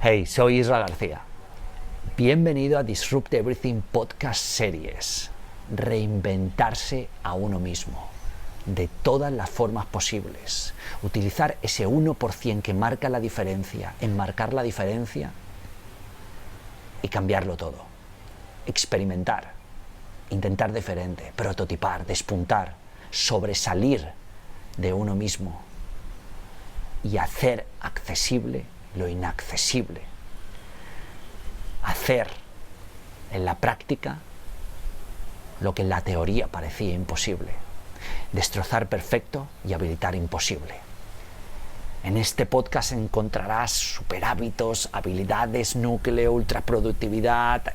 Hey, soy Isra García. Bienvenido a Disrupt Everything Podcast Series. Reinventarse a uno mismo, de todas las formas posibles. Utilizar ese 1% que marca la diferencia, enmarcar la diferencia y cambiarlo todo. Experimentar, intentar diferente, prototipar, despuntar, sobresalir de uno mismo y hacer accesible lo inaccesible. Hacer en la práctica lo que en la teoría parecía imposible. Destrozar perfecto y habilitar imposible. En este podcast encontrarás superhábitos, habilidades, núcleo, ultraproductividad,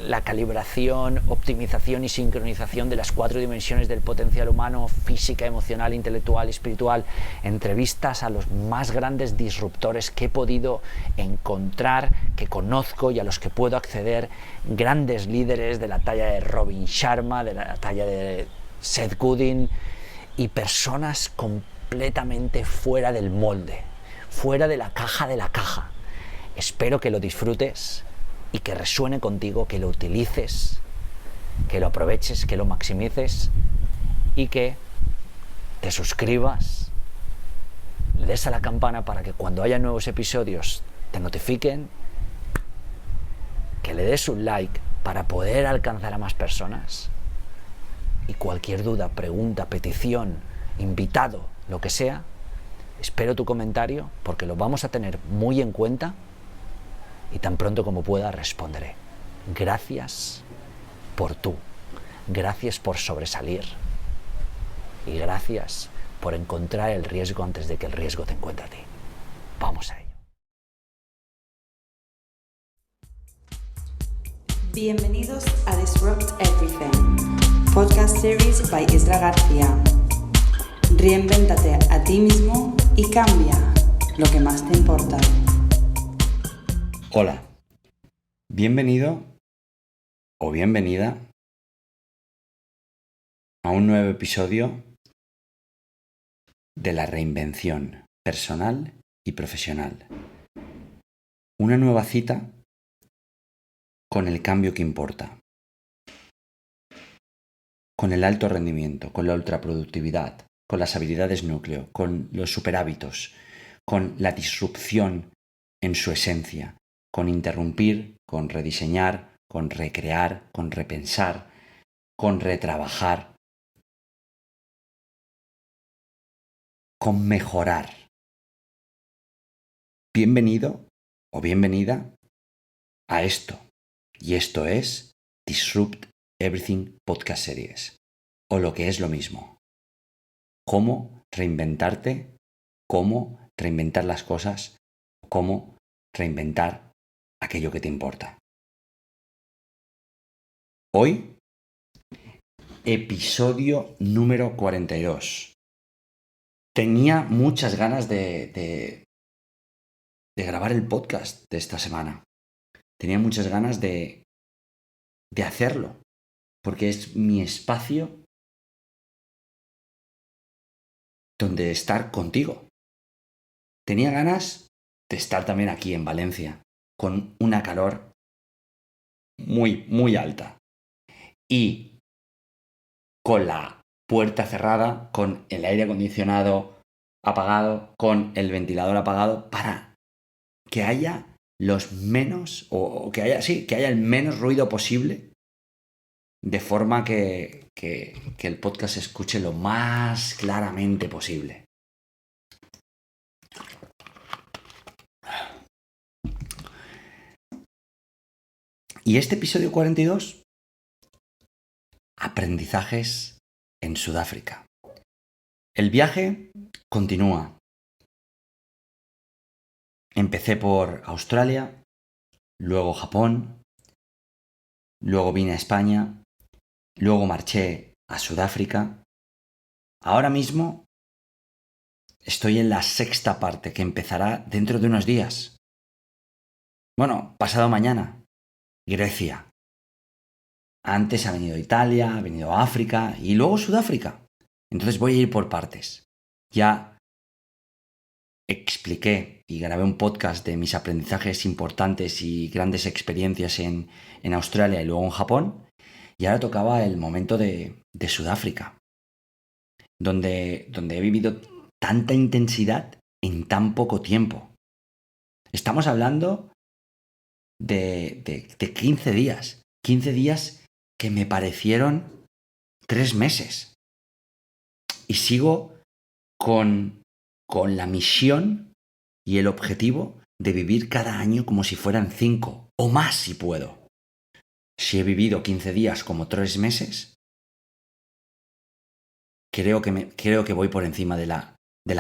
la calibración, optimización y sincronización de las 4 dimensiones del potencial humano: física, emocional, intelectual y espiritual. Entrevistas a los más grandes disruptores que he podido encontrar, que conozco y a los que puedo acceder. Grandes líderes de la talla de Robin Sharma, de la talla de Seth Godin y personas completamente fuera del molde, fuera de la caja. Espero que lo disfrutes y que resuene contigo, que lo utilices, que lo aproveches, que lo maximices y que te suscribas, le des a la campana para que cuando haya nuevos episodios te notifiquen, que le des un like para poder alcanzar a más personas. Y cualquier duda, pregunta, petición, invitado, lo que sea, espero tu comentario porque lo vamos a tener muy en cuenta y tan pronto como pueda responderé. Gracias por tú, gracias por sobresalir y gracias por encontrar el riesgo antes de que el riesgo te encuentre a ti. Vamos a ello. Bienvenidos a Disrupt Everything, podcast series by Isra García. Reinvéntate a ti mismo y cambia lo que más te importa. Hola, bienvenido o bienvenida a un nuevo episodio de la reinvención personal y profesional. Una nueva cita con el cambio que importa, con el alto rendimiento, con la ultraproductividad, con las habilidades núcleo, con los superhábitos, con la disrupción en su esencia, con interrumpir, con rediseñar, con recrear, con repensar, con retrabajar, con mejorar. Bienvenido o bienvenida a esto. Y esto es Disrupt Everything Podcast Series, o lo que es lo mismo. Cómo reinventarte, cómo reinventar las cosas, cómo reinventar aquello que te importa. Hoy, episodio número 42. Tenía muchas ganas de grabar el podcast de esta semana. Tenía muchas ganas de hacerlo, porque es mi espacio donde estar contigo. Tenía ganas de estar también aquí en Valencia, con una calor muy, muy alta. Y con la puerta cerrada, con el aire acondicionado apagado, con el ventilador apagado, para que haya los menos, o que haya el menos ruido posible, de forma que el podcast se escuche lo más claramente posible. Y este episodio 42, aprendizajes en Sudáfrica. El viaje continúa. Empecé por Australia, luego Japón, luego vine a España, luego marché a Sudáfrica. Ahora mismo estoy en la 6ª parte, que empezará dentro de unos días. Bueno, pasado mañana, Grecia. Antes ha venido Italia, ha venido África y luego Sudáfrica. Entonces voy a ir por partes. Ya expliqué y grabé un podcast de mis aprendizajes importantes y grandes experiencias en Australia y luego en Japón. Y ahora tocaba el momento de Sudáfrica, donde he vivido tanta intensidad en tan poco tiempo. Estamos hablando de 15 días. 15 días que me parecieron 3 meses. Y sigo con la misión y el objetivo de vivir cada año como si fueran 5 o más si puedo. Si he vivido 15 días como 3 meses, creo que voy por encima de la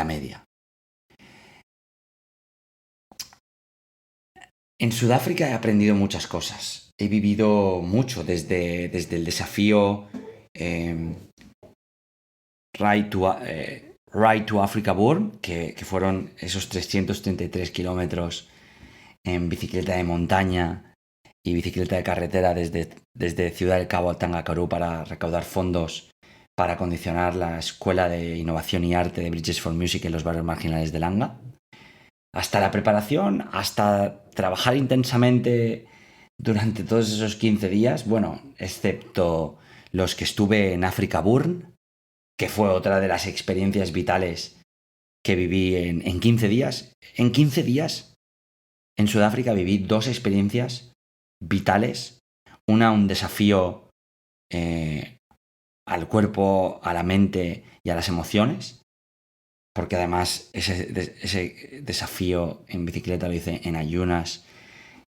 media. En Sudáfrica he aprendido muchas cosas. He vivido mucho desde el desafío Ride to Africa Burn, que fueron esos 333 kilómetros en bicicleta de montaña y bicicleta de carretera desde Ciudad del Cabo a Tangacarú para recaudar fondos para acondicionar la Escuela de Innovación y Arte de Bridges for Music en los barrios marginales de Langa. Hasta la preparación, hasta trabajar intensamente durante todos esos 15 días, bueno, excepto los que estuve en Africa Burn, que fue otra de las experiencias vitales que viví en 15 días. En 15 días, en Sudáfrica viví 2 experiencias vitales. Una, un desafío al cuerpo, a la mente y a las emociones, porque además ese desafío en bicicleta lo hice en ayunas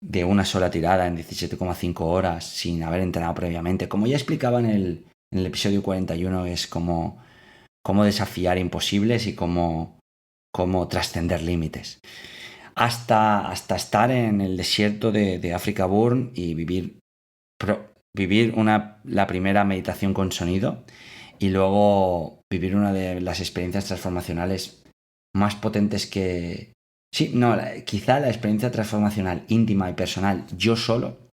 de una sola tirada en 17,5 horas sin haber entrenado previamente. Como ya explicaba en el episodio 41, es como desafiar imposibles y cómo trascender límites. Hasta estar en el desierto de Africa Burn y vivir la primera meditación con sonido y luego vivir una de las experiencias transformacionales más potentes que... Sí, no, quizá la experiencia transformacional íntima y personal, yo solo,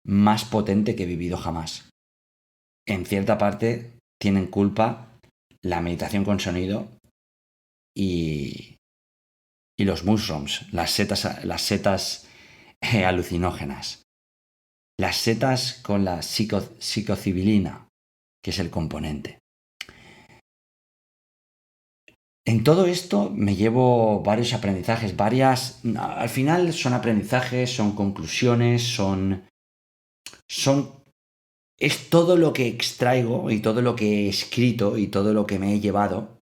más potente que he vivido jamás. En cierta parte tienen culpa la meditación con sonido y los mushrooms, las setas alucinógenas. Las setas con la psilocibilina, que es el componente. En todo esto me llevo varios aprendizajes, al final son aprendizajes, son conclusiones, es todo lo que extraigo y todo lo que he escrito y todo lo que me he llevado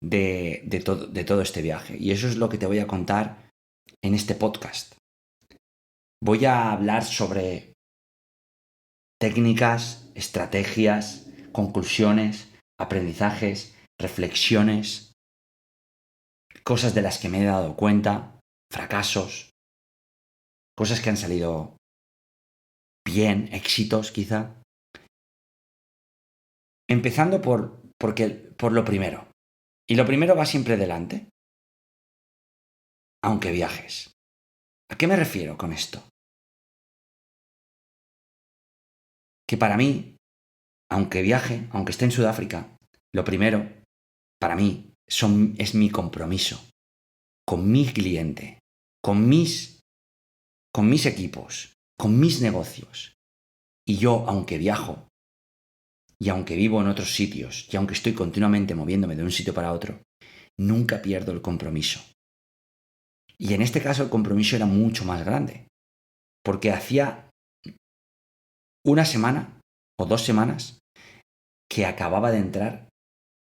de todo este viaje. Y eso es lo que te voy a contar en este podcast. Voy a hablar sobre técnicas, estrategias, conclusiones, aprendizajes, reflexiones, cosas de las que me he dado cuenta, fracasos, cosas que han salido bien, éxitos quizá. Empezando por lo primero. Y lo primero va siempre delante, aunque viajes. ¿A qué me refiero con esto? Que para mí, aunque viaje, aunque esté en Sudáfrica, lo primero, para mí, es mi compromiso con mi cliente, con mis equipos, con mis negocios. Y yo, aunque viajo, y aunque vivo en otros sitios, y aunque estoy continuamente moviéndome de un sitio para otro, nunca pierdo el compromiso. Y en este caso el compromiso era mucho más grande, porque hacía una semana o 2 semanas que acababa de entrar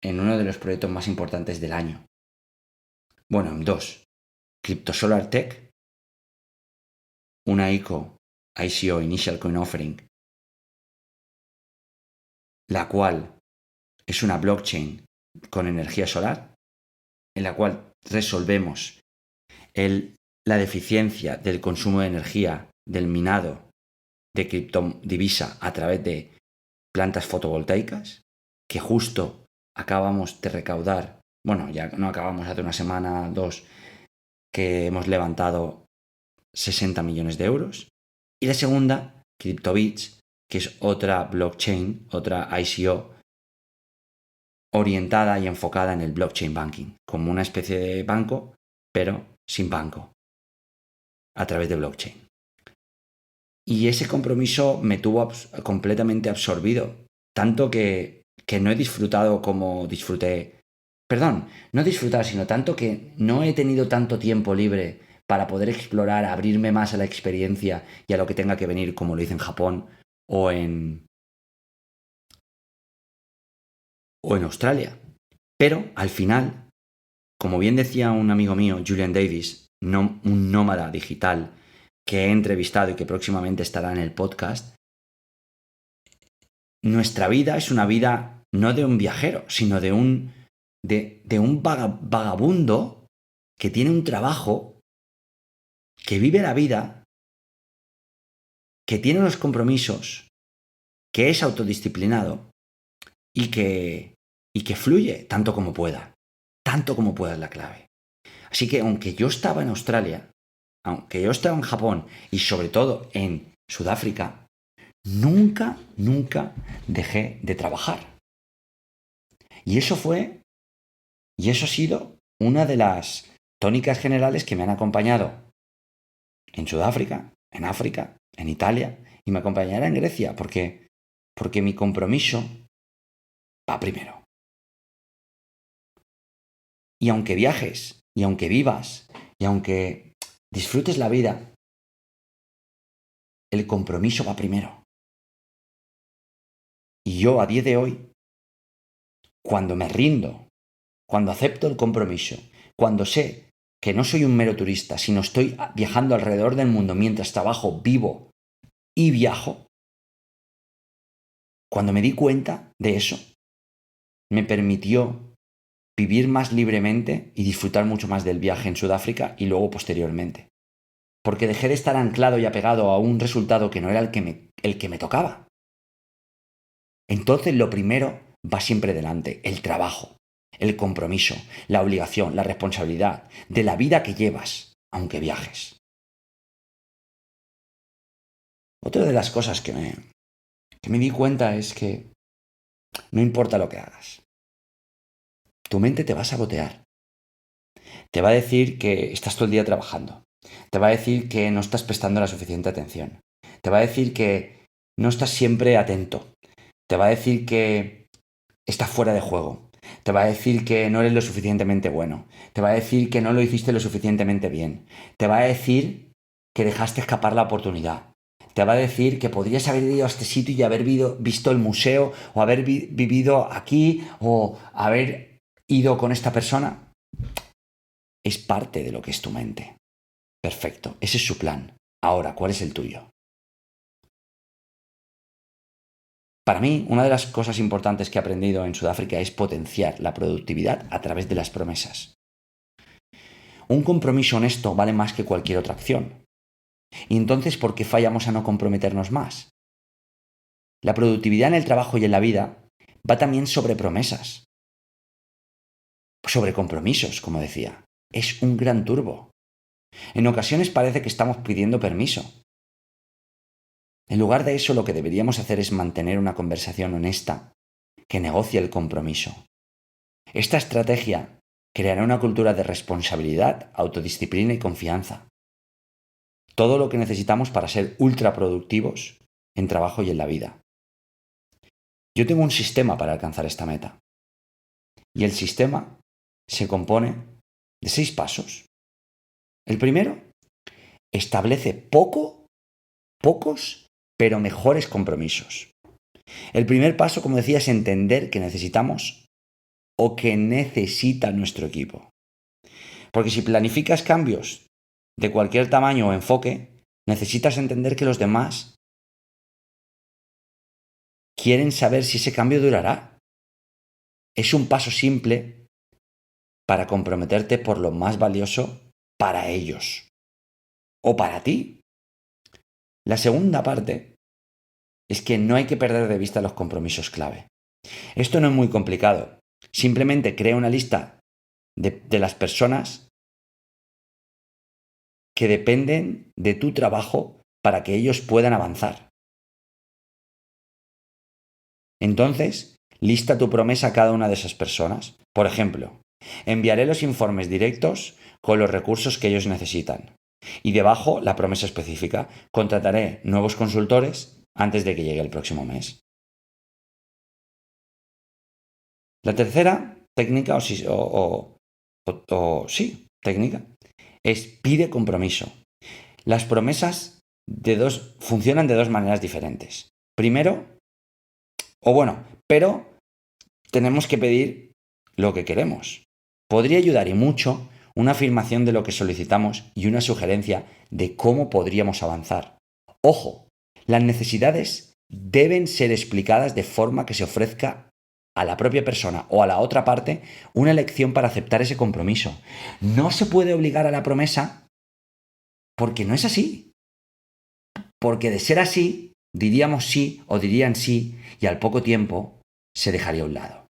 en uno de los proyectos más importantes del año. Bueno, en 2. Cryptosolar Tech, una ICO Initial Coin Offering, la cual es una blockchain con energía solar, en la cual resolvemos la deficiencia del consumo de energía del minado de criptodivisa a través de plantas fotovoltaicas, que justo acabamos de recaudar, bueno, ya no acabamos, hace una semana, 2, que hemos levantado 60 millones de euros. Y la segunda, CryptoBits, que es otra blockchain, otra ICO orientada y enfocada en el blockchain banking, como una especie de banco, pero sin banco, a través de blockchain. Y ese compromiso me tuvo completamente absorbido, tanto que no he disfrutado como disfruté. Perdón, no disfrutar, sino tanto que no he tenido tanto tiempo libre para poder explorar, abrirme más a la experiencia y a lo que tenga que venir, como lo hice en Japón o en Australia. Pero al final, como bien decía un amigo mío, Julian Davis, un nómada digital que he entrevistado y que próximamente estará en el podcast, nuestra vida es una vida no de un viajero, sino de un vagabundo que tiene un trabajo, que vive la vida, que tiene unos compromisos, que es autodisciplinado y que fluye tanto como pueda. Tanto como pueda es la clave. Así que aunque yo estaba en Australia, aunque yo estaba en Japón y sobre todo en Sudáfrica, nunca dejé de trabajar. Y eso ha sido una de las tónicas generales que me han acompañado en Sudáfrica, en África, en Italia y me acompañará en Grecia porque mi compromiso va primero. Y aunque viajes, y aunque vivas, y aunque disfrutes la vida, el compromiso va primero. Y yo a día de hoy, cuando me rindo, cuando acepto el compromiso, cuando sé que no soy un mero turista, sino estoy viajando alrededor del mundo mientras trabajo, vivo y viajo, cuando me di cuenta de eso, me permitió vivir más libremente y disfrutar mucho más del viaje en Sudáfrica y luego posteriormente. Porque dejé de estar anclado y apegado a un resultado que no era el que me tocaba. Entonces lo primero va siempre delante, el trabajo, el compromiso, la obligación, la responsabilidad de la vida que llevas, aunque viajes. Otra de las cosas que me di cuenta es que no importa lo que hagas, tu mente te va a sabotear. Te va a decir que estás todo el día trabajando. Te va a decir que no estás prestando la suficiente atención. Te va a decir que no estás siempre atento. Te va a decir que estás fuera de juego. Te va a decir que no eres lo suficientemente bueno. Te va a decir que no lo hiciste lo suficientemente bien. Te va a decir que dejaste escapar la oportunidad. Te va a decir que podrías haber ido a este sitio y haber visto el museo, o haber vivido aquí, o haber ido con esta persona. Es parte de lo que es tu mente. Perfecto, ese es su plan. Ahora, ¿cuál es el tuyo? Para mí, una de las cosas importantes que he aprendido en Sudáfrica es potenciar la productividad a través de las promesas. Un compromiso honesto vale más que cualquier otra acción. ¿Y entonces por qué fallamos a no comprometernos más? La productividad en el trabajo y en la vida va también sobre promesas, sobre compromisos, como decía. Es un gran turbo. En ocasiones parece que estamos pidiendo permiso. En lugar de eso, lo que deberíamos hacer es mantener una conversación honesta que negocie el compromiso. Esta estrategia creará una cultura de responsabilidad, autodisciplina y confianza. Todo lo que necesitamos para ser ultra productivos en trabajo y en la vida. Yo tengo un sistema para alcanzar esta meta. Y el sistema se compone de 6 pasos. El primero, establece pocos, pero mejores compromisos. El primer paso, como decía, es entender que necesitamos o que necesita nuestro equipo. Porque si planificas cambios de cualquier tamaño o enfoque, necesitas entender que los demás quieren saber si ese cambio durará. Es un paso simple para comprometerte por lo más valioso para ellos o para ti. La segunda parte es que no hay que perder de vista los compromisos clave. Esto no es muy complicado. Simplemente crea una lista de las personas que dependen de tu trabajo para que ellos puedan avanzar. Entonces, Lista tu promesa a cada una de esas personas. Por ejemplo, enviaré los informes directos con los recursos que ellos necesitan. Y debajo la promesa específica. Contrataré nuevos consultores antes de que llegue el próximo mes. La tercera técnica, técnica, es pide compromiso. Las promesas funcionan de dos maneras diferentes. Pero tenemos que pedir lo que queremos. Podría ayudar y mucho una afirmación de lo que solicitamos y una sugerencia de cómo podríamos avanzar. Ojo, las necesidades deben ser explicadas de forma que se ofrezca a la propia persona o a la otra parte una elección para aceptar ese compromiso. No se puede obligar a la promesa porque no es así. Porque de ser así, diríamos sí o dirían sí y al poco tiempo se dejaría a un lado.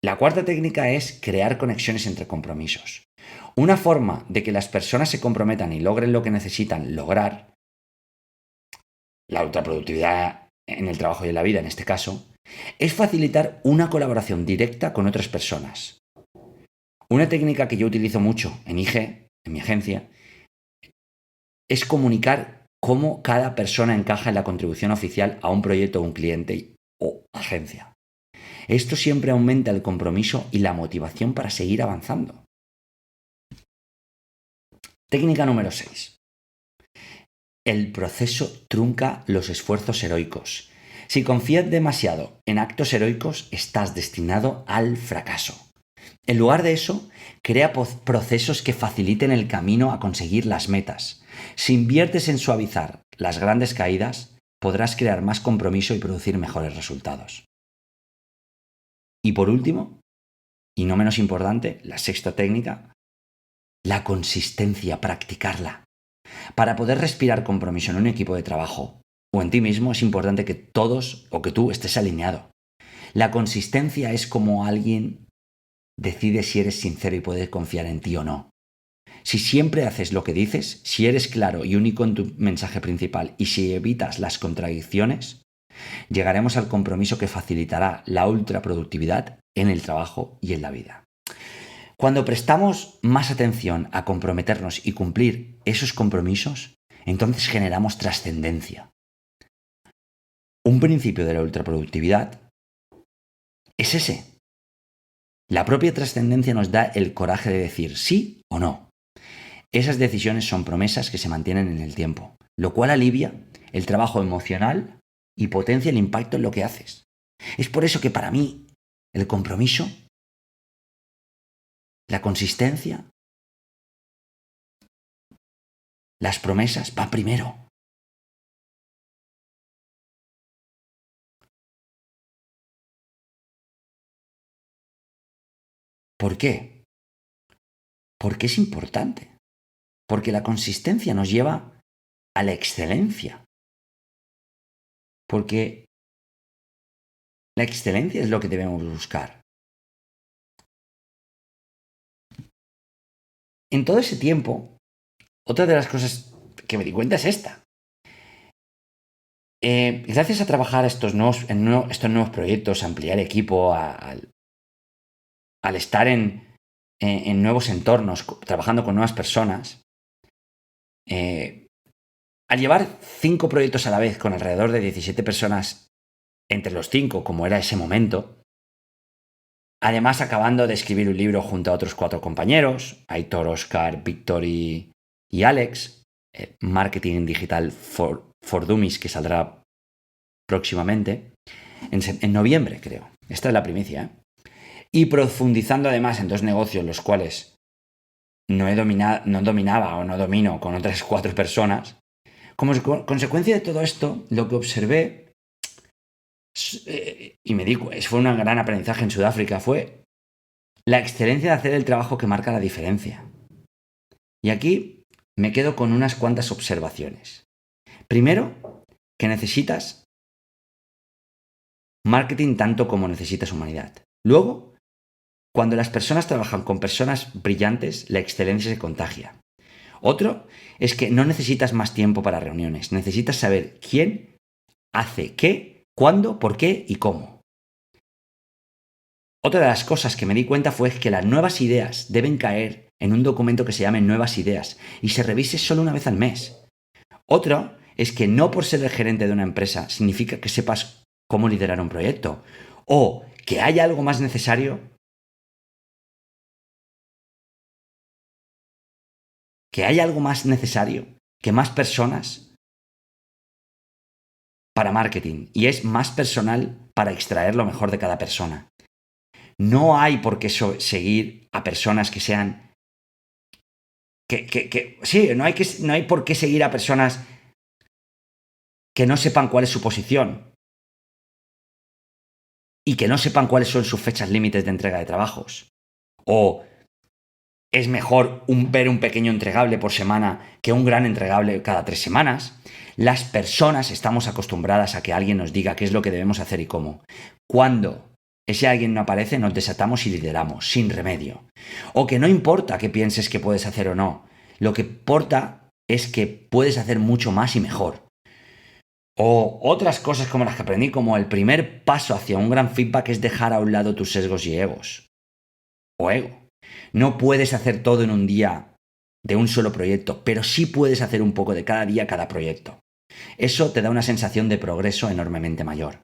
La cuarta técnica es crear conexiones entre compromisos. Una forma de que las personas se comprometan y logren lo que necesitan lograr, la ultraproductividad en el trabajo y en la vida en este caso, es facilitar una colaboración directa con otras personas. Una técnica que yo utilizo mucho en IG, en mi agencia, es comunicar cómo cada persona encaja en la contribución oficial a un proyecto o un cliente o agencia. Esto siempre aumenta el compromiso y la motivación para seguir avanzando. Técnica número 6. El proceso trunca los esfuerzos heroicos. Si confías demasiado en actos heroicos, estás destinado al fracaso. En lugar de eso, crea procesos que faciliten el camino a conseguir las metas. Si inviertes en suavizar las grandes caídas, podrás crear más compromiso y producir mejores resultados. Y por último, y no menos importante, la sexta técnica, la consistencia, practicarla. Para poder respirar compromiso en un equipo de trabajo o en ti mismo es importante que todos o que tú estés alineado. La consistencia es como alguien decide si eres sincero y puede confiar en ti o no. Si siempre haces lo que dices, si eres claro y único en tu mensaje principal y si evitas las contradicciones, llegaremos al compromiso que facilitará la ultraproductividad en el trabajo y en la vida. Cuando prestamos más atención a comprometernos y cumplir esos compromisos, entonces generamos trascendencia. Un principio de la ultraproductividad es ese. La propia trascendencia nos da el coraje de decir sí o no. Esas decisiones son promesas que se mantienen en el tiempo, lo cual alivia el trabajo emocional y potencia el impacto en lo que haces. Es por eso que para mí el compromiso, la consistencia, las promesas va primero. ¿Por qué? Porque es importante. Porque la consistencia nos lleva a la excelencia. Porque la excelencia es lo que debemos buscar. En todo ese tiempo, otra de las cosas que me di cuenta es esta. Gracias a trabajar estos nuevos proyectos, a ampliar equipo, al estar en nuevos entornos, trabajando con nuevas personas, al llevar 5 proyectos a la vez con alrededor de 17 personas entre los 5, como era ese momento, además acabando de escribir un libro junto a otros 4 compañeros, Aitor, Oscar, Víctor y Alex, Marketing Digital for Dummies, que saldrá próximamente, en noviembre creo. Esta es la primicia, Y profundizando además en 2 negocios los cuales no dominaba o no domino con otras 4 personas. Como consecuencia de todo esto, lo que observé, y me digo, fue un gran aprendizaje en Sudáfrica, fue la excelencia de hacer el trabajo que marca la diferencia. Y aquí me quedo con unas cuantas observaciones. Primero, que necesitas marketing tanto como necesitas humanidad. Luego, cuando las personas trabajan con personas brillantes, la excelencia se contagia. Otro es que no necesitas más tiempo para reuniones. Necesitas saber quién hace qué, ¿Cuándo? ¿Por qué? ¿Y cómo? Otra de las cosas que me di cuenta fue que las nuevas ideas deben caer en un documento que se llame Nuevas Ideas y se revise solo una vez al mes. Otro es que no por ser el gerente de una empresa significa que sepas cómo liderar un proyecto o que haya algo más necesario que más personas para marketing y es más personal para extraer lo mejor de cada persona. No hay por qué seguir a personas que sean... Sí, no hay por qué seguir a personas que no sepan cuál es su posición y que no sepan cuáles son sus fechas límites de entrega de trabajos. O es mejor ver un pequeño entregable por semana que un gran entregable cada 3 semanas. Las personas estamos acostumbradas a que alguien nos diga qué es lo que debemos hacer y cómo. Cuando ese alguien no aparece, nos desatamos y lideramos, sin remedio. O que no importa qué pienses que puedes hacer o no. Lo que importa es que puedes hacer mucho más y mejor. O otras cosas como las que aprendí, como el primer paso hacia un gran feedback es dejar a un lado tus sesgos y egos. O ego. No puedes hacer todo en un día de un solo proyecto, pero sí puedes hacer un poco de cada día cada proyecto. Eso te da una sensación de progreso enormemente mayor.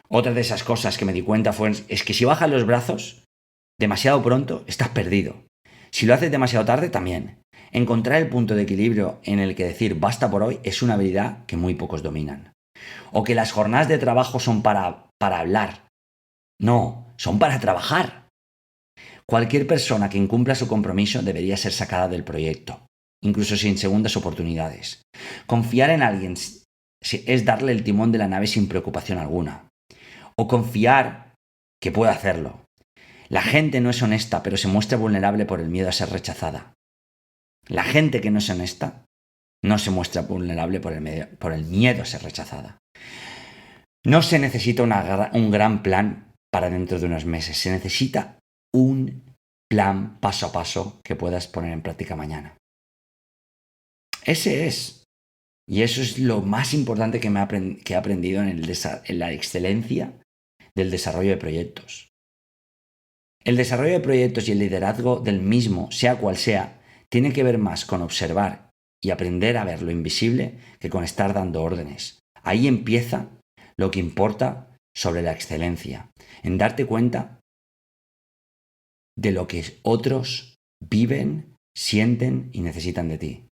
Otra de esas cosas que me di cuenta es que si bajas los brazos demasiado pronto, estás perdido. Si lo haces demasiado tarde, también. Encontrar el punto de equilibrio en el que decir basta por hoy es una habilidad que muy pocos dominan. O que las jornadas de trabajo son para hablar. No, son para trabajar. Cualquier persona que incumpla su compromiso debería ser sacada del proyecto, incluso sin segundas oportunidades. Confiar en alguien es darle el timón de la nave sin preocupación alguna. O confiar que puede hacerlo. La gente no es honesta, pero se muestra vulnerable por el miedo a ser rechazada. La gente que no es honesta no se muestra vulnerable por el miedo a ser rechazada. No se necesita un gran plan para dentro de unos meses. Se necesita un plan paso a paso que puedas poner en práctica mañana. Ese es. Y eso es lo más importante que he aprendido en la excelencia del desarrollo de proyectos. El desarrollo de proyectos y el liderazgo del mismo, sea cual sea, tiene que ver más con observar y aprender a ver lo invisible que con estar dando órdenes. Ahí empieza lo que importa sobre la excelencia, en darte cuenta de lo que otros viven, sienten y necesitan de ti.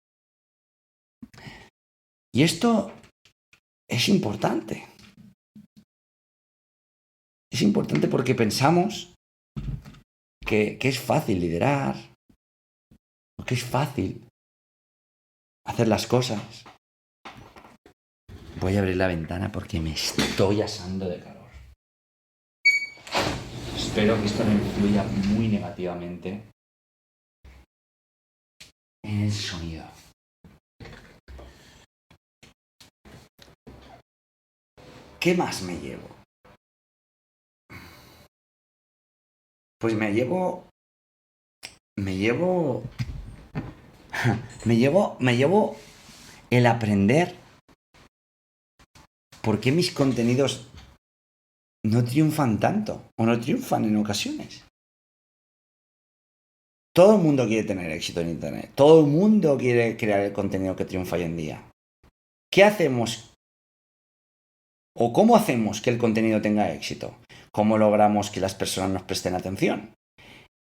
Y esto es importante. Es importante porque pensamos que es fácil liderar, o que es fácil hacer las cosas. Voy a abrir la ventana porque me estoy asando de calor. Espero que esto no influya muy negativamente en el sonido. ¿Qué más me llevo? Pues me llevo el aprender por qué mis contenidos no triunfan tanto o no triunfan en ocasiones. Todo el mundo quiere tener éxito en Internet. Todo el mundo quiere crear el contenido que triunfa hoy en día. ¿Qué hacemos? ¿O cómo hacemos que el contenido tenga éxito? ¿Cómo logramos que las personas nos presten atención?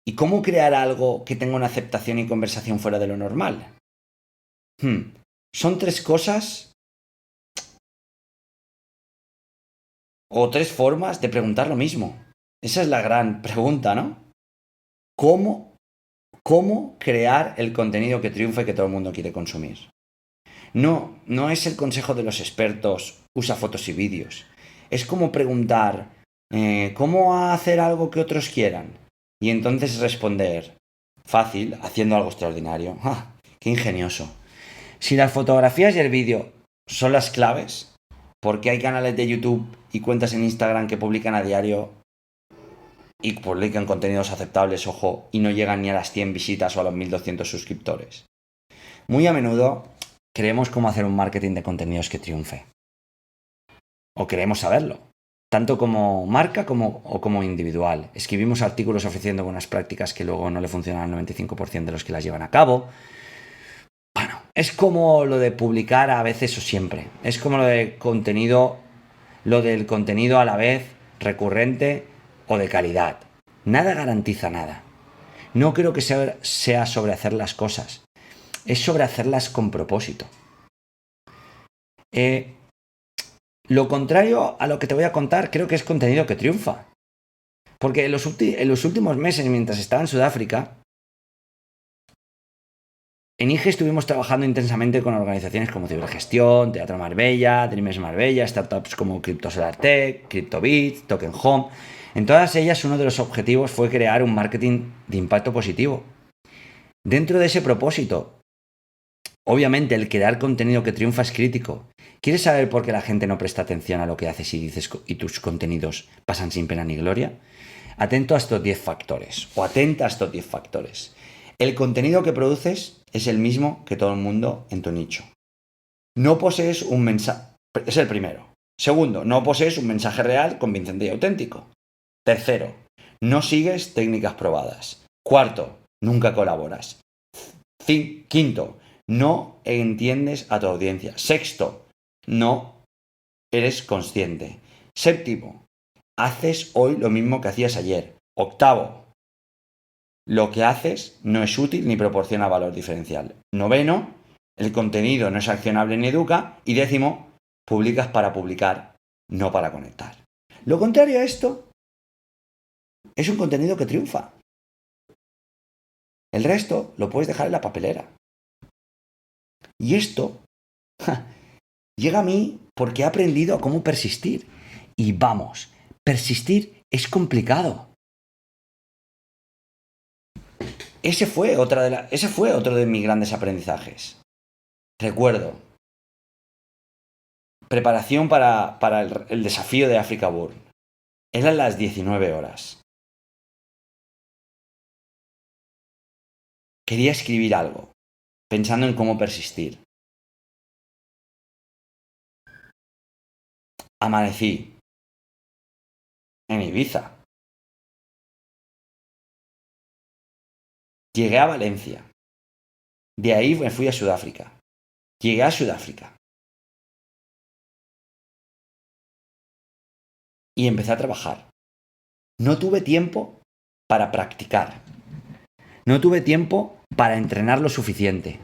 ¿Y cómo crear algo que tenga una aceptación y conversación fuera de lo normal? Son 3 cosas o 3 formas de preguntar lo mismo. Esa es la gran pregunta, ¿no? ¿Cómo crear el contenido que triunfa y que todo el mundo quiere consumir? No es el consejo de los expertos, usa fotos y vídeos. Es como preguntar, ¿cómo hacer algo que otros quieran? Y entonces responder, fácil, haciendo algo extraordinario. ¡Ah, qué ingenioso! Si las fotografías y el vídeo son las claves, porque hay canales de YouTube y cuentas en Instagram que publican a diario y publican contenidos aceptables, ojo, y no llegan ni a las 100 visitas o a los 1200 suscriptores. Muy a menudo creemos cómo hacer un marketing de contenidos que triunfe. o queremos saberlo, tanto como marca o como individual. Escribimos artículos ofreciendo buenas prácticas que luego no le funcionan al 95% de los que las llevan a cabo. Bueno, es como lo de publicar a veces o siempre. Es como lo del contenido a la vez recurrente o de calidad. Nada garantiza nada. No creo que sea sobre hacer las cosas. Es sobre hacerlas con propósito. Lo contrario a lo que te voy a contar creo que es contenido que triunfa. Porque en los últimos meses, mientras estaba en Sudáfrica, en IGE estuvimos trabajando intensamente con organizaciones como Cibergestión, Teatro Marbella, Dreamers Marbella, startups como CryptoSolarTech, CryptoBits, Token Home. En todas ellas uno de los objetivos fue crear un marketing de impacto positivo. Dentro de ese propósito, obviamente el crear contenido que triunfa es crítico. ¿Quieres saber por qué la gente no presta atención a lo que haces y dices y tus contenidos pasan sin pena ni gloria? Atento a estos 10 factores, o atenta a estos 10 factores. El contenido que produces es el mismo que todo el mundo en tu nicho. No posees un mensaje... Es el primero. Segundo, no posees un mensaje real, convincente y auténtico. Tercero, no sigues técnicas probadas. Cuarto, nunca colaboras. Quinto, no entiendes a tu audiencia. Sexto, no eres consciente. Séptimo, haces hoy lo mismo que hacías ayer. Octavo, lo que haces no es útil ni proporciona valor diferencial. Noveno, el contenido no es accionable ni educa. Y décimo, publicas para publicar, no para conectar. Lo contrario a esto es un contenido que triunfa. El resto lo puedes dejar en la papelera. Y esto llega a mí porque he aprendido a cómo persistir. Y vamos, persistir es complicado. Ese fue otro de mis grandes aprendizajes. Recuerdo, preparación para el desafío de Africa Burn. Eran las 19 horas. Quería escribir algo, pensando en cómo persistir. Amanecí en Ibiza. Llegué a Valencia. De ahí me fui a Sudáfrica. Llegué a Sudáfrica. Y empecé a trabajar. No tuve tiempo para practicar. No tuve tiempo para entrenar lo suficiente.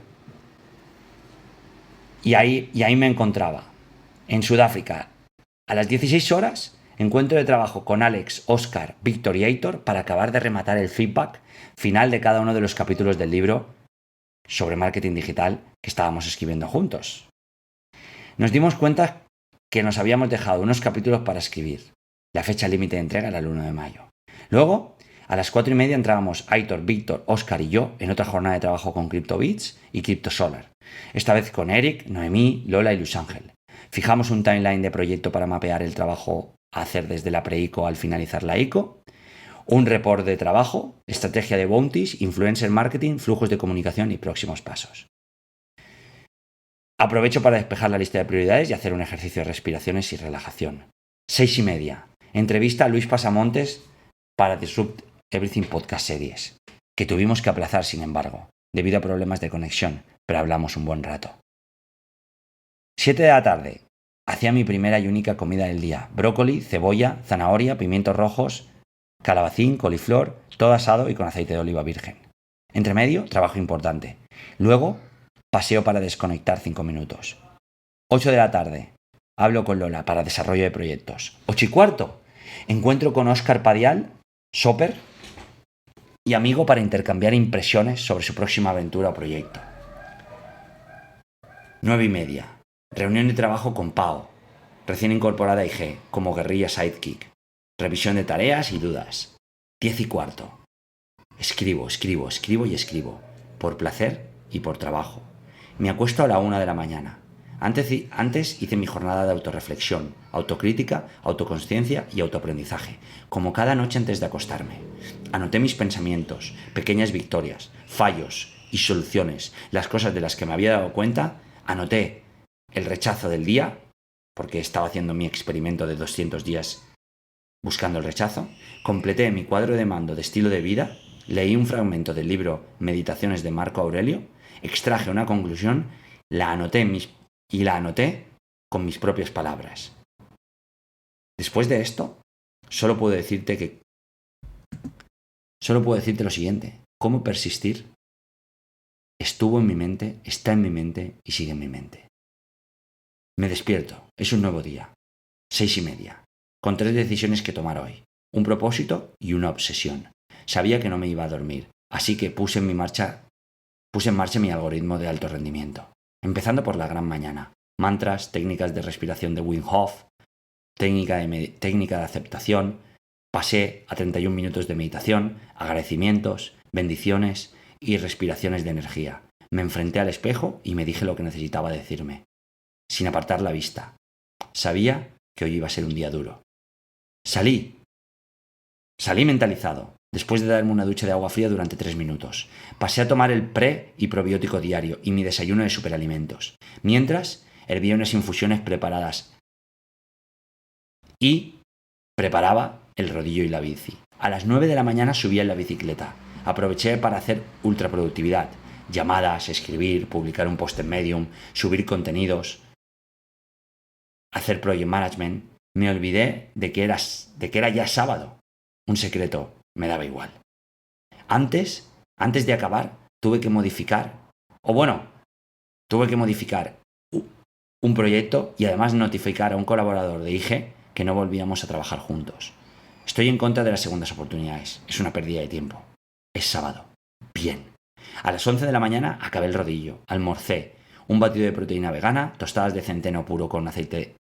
Y ahí me encontraba. En Sudáfrica, a las 16 horas, encuentro de trabajo con Alex, Oscar, Víctor y Aitor para acabar de rematar el feedback final de cada uno de los capítulos del libro sobre marketing digital que estábamos escribiendo juntos. Nos dimos cuenta que nos habíamos dejado unos capítulos para escribir. La fecha límite de entrega era el 1 de mayo. Luego, a las 4:30 entrábamos Aitor, Víctor, Oscar y yo en otra jornada de trabajo con CryptoBits y CryptoSolar. Esta vez con Eric, Noemí, Lola y Luis Ángel. Fijamos un timeline de proyecto para mapear el trabajo a hacer desde la pre-ICO al finalizar la ICO. Un report de trabajo, estrategia de bounties, influencer marketing, flujos de comunicación y próximos pasos. Aprovecho para despejar la lista de prioridades y hacer un ejercicio de respiraciones y relajación. 6:30. Entrevista a Luis Pasamontes para Disrupt Everything Podcast Series, que tuvimos que aplazar sin embargo, debido a problemas de conexión, pero hablamos un buen rato. 7 de la tarde. Hacía mi primera y única comida del día. Brócoli, cebolla, zanahoria, pimientos rojos, calabacín, coliflor, todo asado y con aceite de oliva virgen. Entre medio, trabajo importante. Luego, paseo para desconectar 5 minutos. 8 de la tarde. Hablo con Lola para desarrollo de proyectos. 8:15. Encuentro con Óscar Padial, shopper y amigo para intercambiar impresiones sobre su próxima aventura o proyecto. 9:30. Reunión de trabajo con Pau, recién incorporada a IG, como guerrilla sidekick. Revisión de tareas y dudas. 10:15. Escribo, por placer y por trabajo. Me acuesto a la 1 de la mañana. Antes hice mi jornada de autorreflexión, autocrítica, autoconsciencia y autoaprendizaje, como cada noche antes de acostarme. Anoté mis pensamientos, pequeñas victorias, fallos y soluciones, las cosas de las que me había dado cuenta. Anoté el rechazo del día, porque estaba haciendo mi experimento de 200 días buscando el rechazo, completé mi cuadro de mando de estilo de vida, leí un fragmento del libro Meditaciones de Marco Aurelio, extraje una conclusión, la anoté con mis propias palabras. Después de esto, solo puedo decirte lo siguiente: cómo persistir estuvo en mi mente, está en mi mente y sigue en mi mente. Me despierto, es un nuevo día, 6:30, con 3 decisiones que tomar hoy, un propósito y una obsesión. Sabía que no me iba a dormir, así que puse en marcha mi algoritmo de alto rendimiento, empezando por la gran mañana: mantras, técnicas de respiración de Wim Hof, técnica de aceptación. Pasé a 31 minutos de meditación, agradecimientos, bendiciones y respiraciones de energía. Me enfrenté al espejo y me dije lo que necesitaba decirme, sin apartar la vista. Sabía que hoy iba a ser un día duro. Salí mentalizado, después de darme una ducha de agua fría durante 3 minutos. Pasé a tomar el pre y probiótico diario y mi desayuno de superalimentos, mientras hervía unas infusiones preparadas y preparaba el rodillo y la bici. A las 9 de la mañana subía en la bicicleta. Aproveché para hacer ultraproductividad, llamadas, escribir, publicar un post en Medium, subir contenidos, hacer project management. Me olvidé de que era ya sábado. Un secreto, me daba igual. Antes de acabar, tuve que modificar un proyecto y además notificar a un colaborador de IG que no volvíamos a trabajar juntos. Estoy en contra de las segundas oportunidades. Es una pérdida de tiempo. Es sábado. Bien. A las 11 de la mañana acabé el rodillo. Almorcé un batido de proteína vegana, tostadas de centeno puro con aceite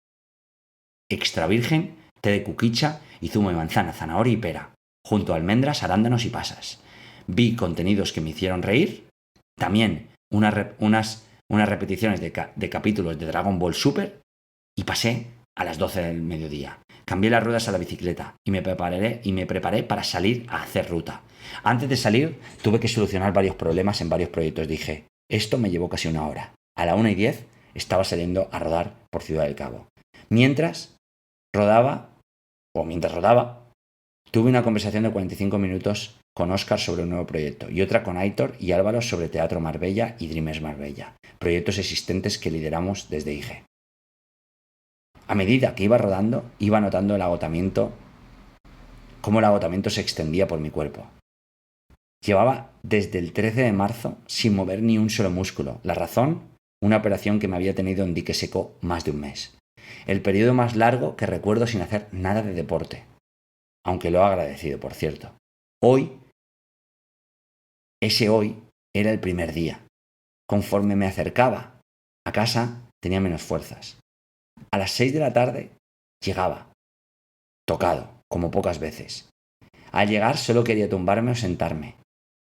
extra virgen, té de cuquicha y zumo de manzana, zanahoria y pera, junto a almendras, arándanos y pasas. Vi contenidos que me hicieron reír. También unas repeticiones de capítulos de Dragon Ball Super y pasé a las 12 del mediodía. Cambié las ruedas a la bicicleta y me preparé para salir a hacer ruta. Antes de salir, tuve que solucionar varios problemas en varios proyectos. Dije, esto me llevó casi 1 hora. A la 1:10 estaba saliendo a rodar por Ciudad del Cabo. Mientras rodaba, tuve una conversación de 45 minutos con Óscar sobre un nuevo proyecto y otra con Aitor y Álvaro sobre Teatro Marbella y Dreamers Marbella, proyectos existentes que lideramos desde IG. A medida que iba rodando, iba notando cómo el agotamiento se extendía por mi cuerpo. Llevaba desde el 13 de marzo sin mover ni un solo músculo. La razón, una operación que me había tenido en dique seco más de un mes. El periodo más largo que recuerdo sin hacer nada de deporte. Aunque lo he agradecido, por cierto. Ese hoy era el primer día. Conforme me acercaba a casa, tenía menos fuerzas. A las 6 de la tarde llegaba, tocado, como pocas veces. Al llegar solo quería tumbarme o sentarme,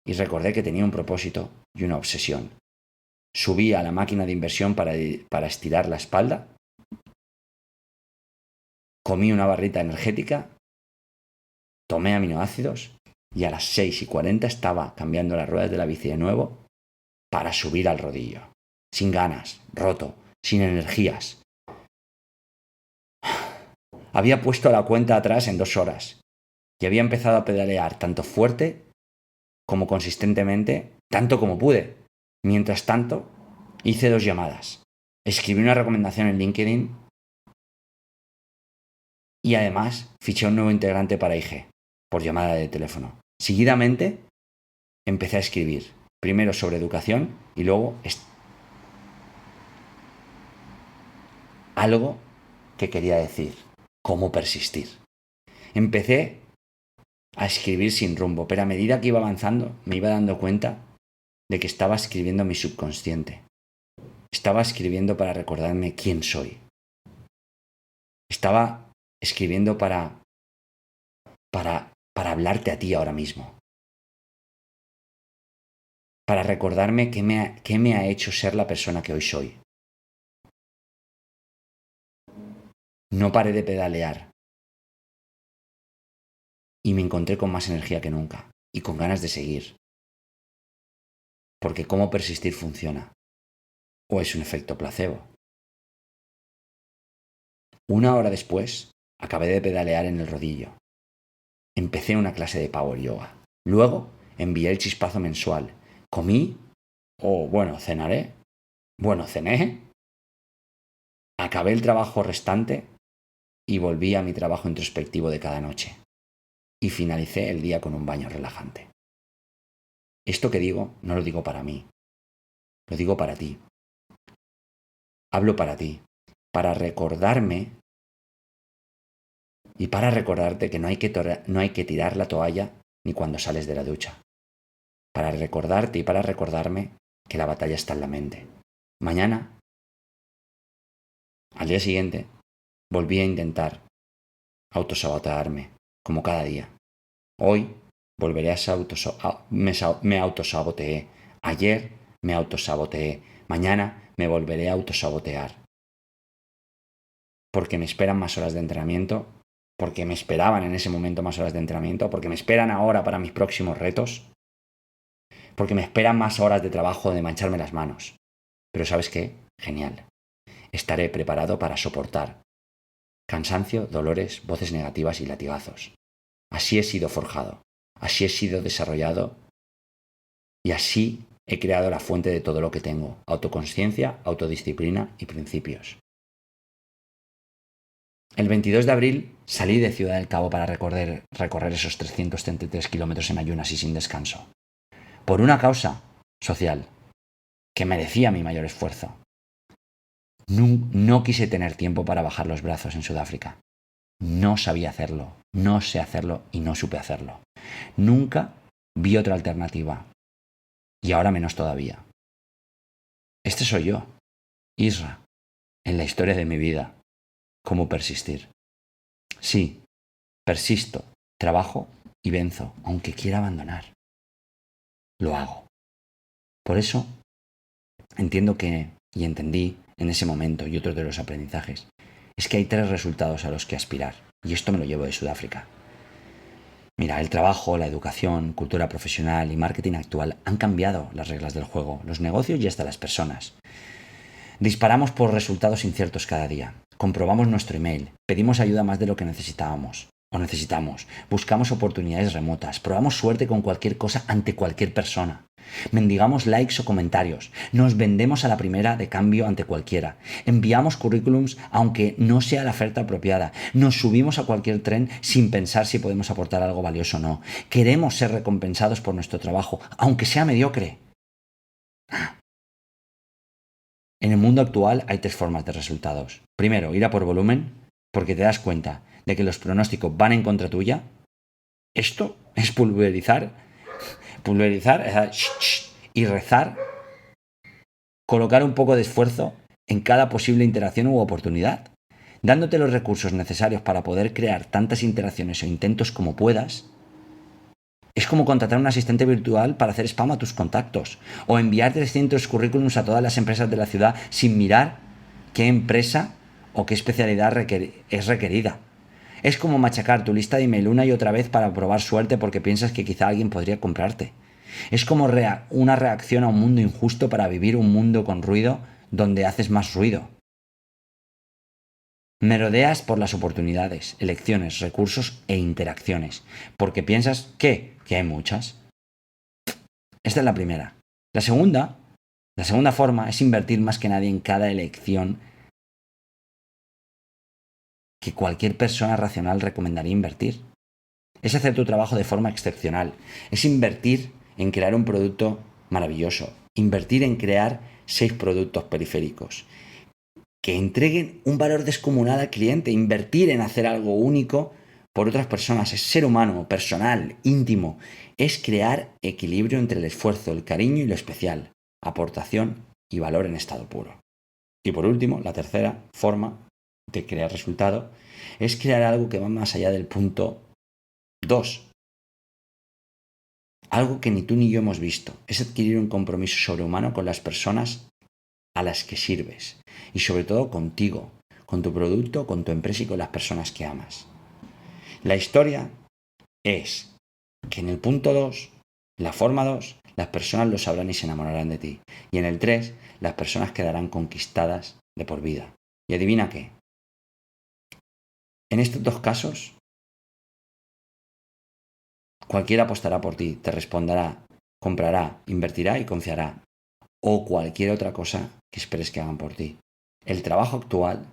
y recordé que tenía un propósito y una obsesión. Subí a la máquina de inversión para estirar la espalda, comí una barrita energética, tomé aminoácidos y a las 6:40 estaba cambiando las ruedas de la bici de nuevo para subir al rodillo. Sin ganas, roto, sin energías. Había puesto la cuenta atrás en 2 horas y había empezado a pedalear tanto fuerte como consistentemente, tanto como pude. Mientras tanto, hice 2 llamadas, escribí una recomendación en LinkedIn y además fiché un nuevo integrante para IG por llamada de teléfono. Seguidamente empecé a escribir, primero sobre educación y luego algo que quería decir: cómo persistir. Empecé a escribir sin rumbo, pero a medida que iba avanzando me iba dando cuenta de que estaba escribiendo mi subconsciente. Estaba escribiendo para recordarme quién soy. Estaba escribiendo para hablarte a ti ahora mismo. Para recordarme qué me ha hecho ser la persona que hoy soy. No paré de pedalear. Y me encontré con más energía que nunca. Y con ganas de seguir. Porque cómo persistir funciona. ¿O es un efecto placebo? 1 hora después, acabé de pedalear en el rodillo. Empecé una clase de Power Yoga. Luego, envié el chispazo mensual. Comí, cenaré. Cené. Acabé el trabajo restante y volví a mi trabajo introspectivo de cada noche. Y finalicé el día con un baño relajante. Esto que digo, no lo digo para mí. Lo digo para ti. Hablo para ti. Para recordarme y para recordarte que no hay que tirar la toalla ni cuando sales de la ducha. Para recordarte y para recordarme que la batalla está en la mente. Mañana, al día siguiente, volví a intentar autosabotearme, como cada día. Hoy volveré me autosaboteé. Ayer me autosaboteé. Mañana me volveré a autosabotear. Porque me esperan más horas de entrenamiento, porque me esperaban en ese momento más horas de entrenamiento, porque me esperan ahora para mis próximos retos, porque me esperan más horas de trabajo de mancharme las manos. Pero ¿sabes qué? Genial. Estaré preparado para soportar cansancio, dolores, voces negativas y latigazos. Así he sido forjado, así he sido desarrollado y así he creado la fuente de todo lo que tengo: autoconsciencia, autodisciplina y principios. El 22 de abril salí de Ciudad del Cabo para recorrer esos 333 kilómetros en ayunas y sin descanso, por una causa social que merecía mi mayor esfuerzo. No quise tener tiempo para bajar los brazos en Sudáfrica. No sabía hacerlo, no sé hacerlo y no supe hacerlo. Nunca vi otra alternativa. Y ahora menos todavía. Este soy yo, Isra, en la historia de mi vida. ¿Cómo persistir? Sí, persisto, trabajo y venzo, aunque quiera abandonar. Lo hago. Por eso entiendo y entendí en ese momento, y otros de los aprendizajes, es que hay 3 resultados a los que aspirar. Y esto me lo llevo de Sudáfrica. Mira, el trabajo, la educación, cultura profesional y marketing actual han cambiado las reglas del juego, los negocios y hasta las personas. Disparamos por resultados inciertos cada día. Comprobamos nuestro email, pedimos ayuda más de lo que necesitamos, buscamos oportunidades remotas, probamos suerte con cualquier cosa ante cualquier persona. Mendigamos likes o comentarios, nos vendemos a la primera de cambio ante cualquiera, enviamos currículums aunque no sea la oferta apropiada, nos subimos a cualquier tren sin pensar si podemos aportar algo valioso o no, queremos ser recompensados por nuestro trabajo, aunque sea mediocre. En el mundo actual hay 3 formas de resultados. Primero, ir a por volumen, porque te das cuenta de que los pronósticos van en contra tuya. Esto es pulverizar y rezar, colocar un poco de esfuerzo en cada posible interacción u oportunidad, dándote los recursos necesarios para poder crear tantas interacciones o intentos como puedas. Es como contratar a un asistente virtual para hacer spam a tus contactos o enviar 300 currículums a todas las empresas de la ciudad sin mirar qué empresa o qué especialidad es requerida. Es como machacar tu lista de email una y otra vez para probar suerte porque piensas que quizá alguien podría comprarte. Es como una reacción a un mundo injusto para vivir un mundo con ruido donde haces más ruido. Merodeas por las oportunidades, elecciones, recursos e interacciones, porque piensas que hay muchas. Esta es la primera. La segunda forma es invertir más que nadie en cada elección que cualquier persona racional recomendaría invertir. Es hacer tu trabajo de forma excepcional. Es invertir en crear un producto maravilloso. Invertir en crear 6 productos periféricos que entreguen un valor descomunal al cliente. Invertir en hacer algo único por otras personas. Es ser humano, personal, íntimo. Es crear equilibrio entre el esfuerzo, el cariño y lo especial. Aportación y valor en estado puro. Y por último, la tercera forma de crear resultado es crear algo que va más allá del punto 2. Algo que ni tú ni yo hemos visto. Es adquirir un compromiso sobrehumano con las personas a las que sirves. Y sobre todo contigo, con tu producto, con tu empresa y con las personas que amas. La historia es que en el punto 2, la forma 2, las personas lo sabrán y se enamorarán de ti. Y en el 3, las personas quedarán conquistadas de por vida. Y adivina qué. En estos dos casos, cualquiera apostará por ti, te responderá, comprará, invertirá y confiará. O cualquier otra cosa que esperes que hagan por ti. El trabajo actual,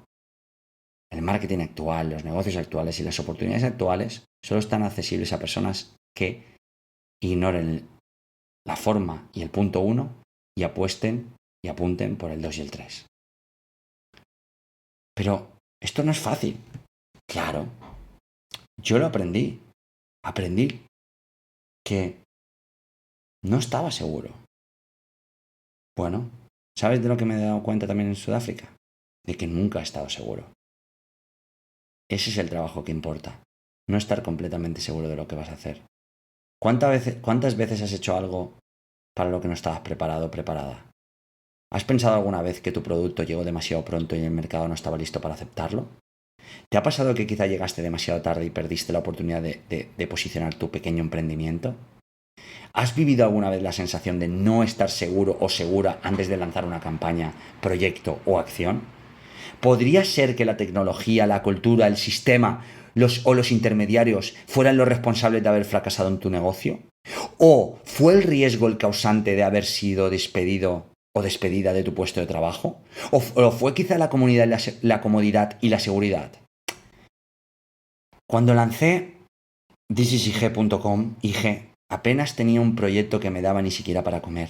el marketing actual, los negocios actuales y las oportunidades actuales solo están accesibles a personas que ignoren la forma y el punto 1 y apuesten y apunten por el 2 y el 3. Pero esto no es fácil. Claro, yo lo aprendí. Aprendí que no estaba seguro. Bueno, ¿sabes de lo que me he dado cuenta también en Sudáfrica? De que nunca he estado seguro. Ese es el trabajo que importa. No estar completamente seguro de lo que vas a hacer. ¿Cuántas veces has hecho algo para lo que no estabas preparado o preparada? ¿Has pensado alguna vez que tu producto llegó demasiado pronto y el mercado no estaba listo para aceptarlo? ¿Te ha pasado que quizá llegaste demasiado tarde y perdiste la oportunidad de posicionar tu pequeño emprendimiento? ¿Has vivido alguna vez la sensación de no estar seguro o segura antes de lanzar una campaña, proyecto o acción? ¿Podría ser que la tecnología, la cultura, el sistema los intermediarios fueran los responsables de haber fracasado en tu negocio? ¿O fue el riesgo el causante de haber sido despedido o despedida de tu puesto de trabajo? ¿O fue quizá la comodidad y la seguridad? Cuando lancé thisisigg.com, apenas tenía un proyecto que me daba ni siquiera para comer.